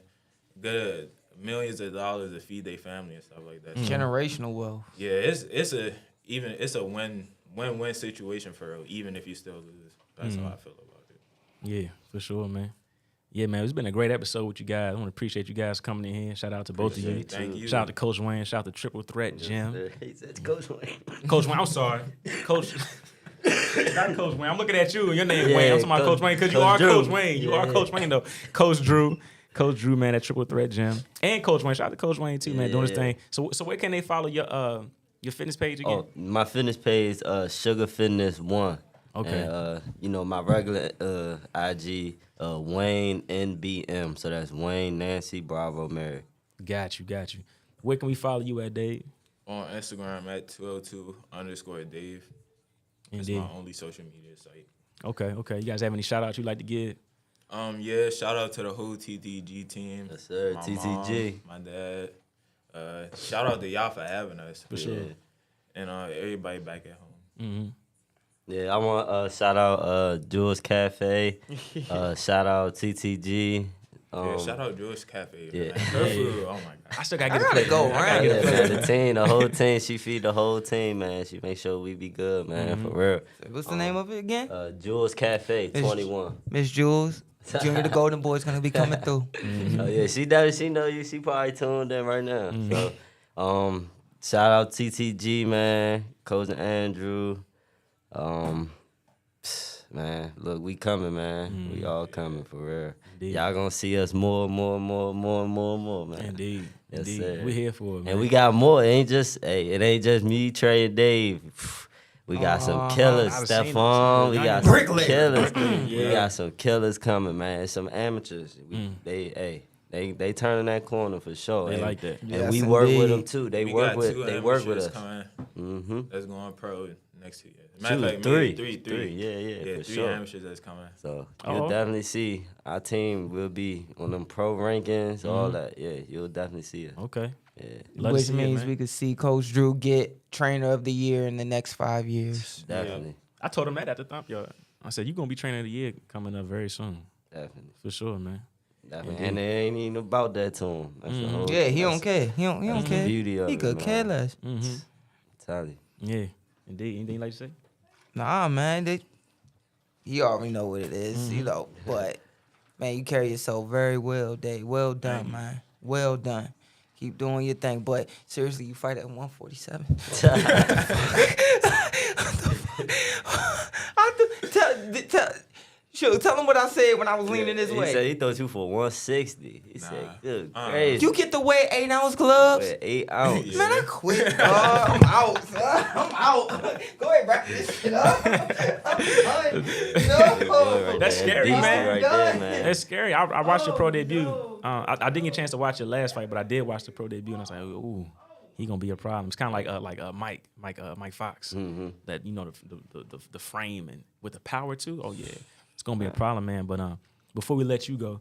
good millions of dollars to feed their family and stuff like that. So, Generational wealth. yeah, it's a win-win situation for real, even if you still lose. That's how I feel about it. Yeah, for sure, man. Yeah, man, it's been a great episode with you guys. I want to appreciate you guys coming in here. Shout out to both of you. Thank you. Shout out to Coach Wayne. Shout out to Triple Threat Gym. He said Coach Wayne. Coach Wayne, I'm sorry. Coach. Not Coach Wayne. I'm looking at you. Your name is Wayne. I'm talking about Coach Wayne because you are Coach Wayne. You are Coach Wayne, though. Coach Drew. Coach Drew, man, at Triple Threat Gym. And Coach Wayne. Shout out to Coach Wayne, too, man, doing his thing. So where can they follow your fitness page again? Oh, my fitness page, Sugar Fitness 1. Okay. And, my regular IG, Wayne NBM. So that's Wayne Nancy Bravo Mary. Got you. Where can we follow you at, Dave? On Instagram at 202_Dave. It's Indeed. my only social media site. Okay. You guys have any shout outs you'd like to give? Yeah, shout out to the whole TTG team. Yes, sir. My TTG. mom, my dad. Shout out to y'all for having us. For sure. And everybody back at home. Mm-hmm. Yeah, I want to shout out Jules Cafe. Shout out TTG. Shout out George Cafe. Yeah. Man. Her food, oh my God. I still got to get a plate. go man. I around. gotta get a plate. Man, the whole team, she feed the whole team, man. She make sure we be good, man, for real. What's the name of it again? Jules Cafe, 21. Miss Jules. Junior the Golden Boy is gonna be coming through. Oh yeah, she know you. She probably tuned in right now. So, shout out TTG, man, Cousin Andrew. Man, look, we coming, man. We all coming for real. Indeed. Y'all gonna see us more, man. Indeed. Yes, Indeed. sir. We're here for it, man. And we got more. It ain't just me, Trey, and Dave. We got some killers, I've seen Stephon. it. We got some Bricklayer. killers. Yeah. We got some killers coming, man. Some amateurs. They turning that corner for sure. They and, like that. And Yes, we work with indeed. them too. They We work got two with amateurs us. coming. Mm-hmm. That's going pro next 2 years. Three. Three. Yeah, for three sure. amateurs that's coming. So Oh. you'll definitely see our team will be on them pro rankings, all that. Yeah, you'll definitely see it. Okay. Yeah. Love to Which see it, means man. we could see Coach Drew get Trainer of the Year in the next 5 years. Definitely. I told him that at the Thump Yard. I said, you're going to be Trainer of the Year coming up very soon. Definitely. For sure, man. Definitely. And it ain't even about that to him. That's the whole Yeah, he that's- don't care. He don't that's the care. beauty of He it, could man. care less. Mm-hmm. Tell you. Yeah. Indeed. Anything you'd like to say? Nah, man. You already know what it is, you know. But, man, you carry yourself very well, Dave. Well done, man. Well done. Keep doing your thing. But, seriously, you fight at 147? Tell him what I said when I was leaning this He way. said he thought you for 160. He said, good Uh-uh. crazy. You get to wear 8-ounce gloves? Wear 8 ounce. Yeah. Man, I quit. I'm out. Son. I'm out. Go ahead, wrap this shit up. I'm done. No. That's scary, Beastie man. Right there, man. That's scary. I watched your pro debut. I didn't get a chance to watch your last fight, but I did watch the pro debut, and I was like, ooh, he gonna be a problem. It's kind of like Mike Fox. That the frame and with the power too. Oh yeah, it's gonna be a problem, man. But before we let you go,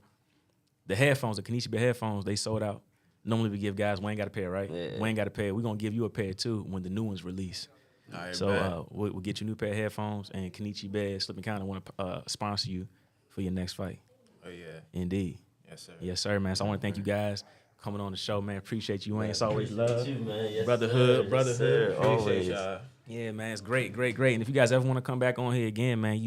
the headphones, the Kenichi headphones, they sold out. Normally we give guys Wayne got a pair, right? Yeah. Wayne got a pair. We're gonna give you a pair too when the new ones release. All right, So we'll get you a new pair of headphones, and Kenichi Bad Slipping Kind of want to sponsor you for your next fight. oh yeah, Indeed. yes sir. Yes, sir, man. So I want to thank you guys coming on the show, man. Appreciate you, Wayne. It's always love. You, man. Yes, Brotherhood, sir. brotherhood. Yes, sir. Appreciate Always. y'all. Yeah, man. It's great. And if you guys ever want to come back on here again, man,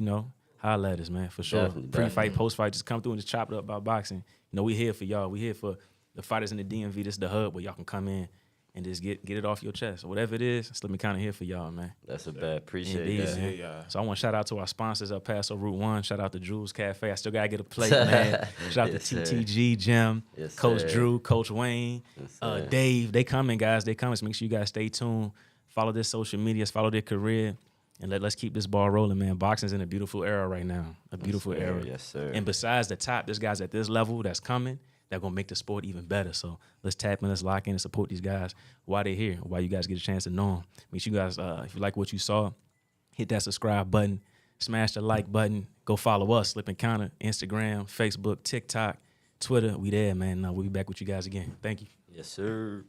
holla at us, man, for sure. Definitely, Pre-fight, post-fight, just come through and just chop it up about boxing. We here for y'all. We here for the fighters in the DMV. This is the hub where y'all can come in and just get it off your chest. So whatever it is, Slipping Kind of here for y'all, man. That's a bad. Appreciate Indeed, that. man. Yeah. So I want to shout out to our sponsors up Paso Route 1. Shout out to Drew's Cafe. I still got to get a plate, man. Shout out Yes, to sir. TTG Gym, Yes, Coach sir. Drew, Coach Wayne, Yes, sir. Dave. They coming, guys. They coming. So make sure you guys stay tuned. Follow their social medias. Follow their career. And let's keep this ball rolling, man. Boxing's in a beautiful era right now. A beautiful sir. era. Yes, sir. And besides the top, there's guys at this level that's coming that going to make the sport even better. So let's tap in, let's lock in and support these guys while they're here, while you guys get a chance to know them. Make sure you guys, if you like what you saw, hit that subscribe button, smash the like button, go follow us, Slip Encounter, Instagram, Facebook, TikTok, Twitter. We there, man. We'll be back with you guys again. Thank you. Yes, sir.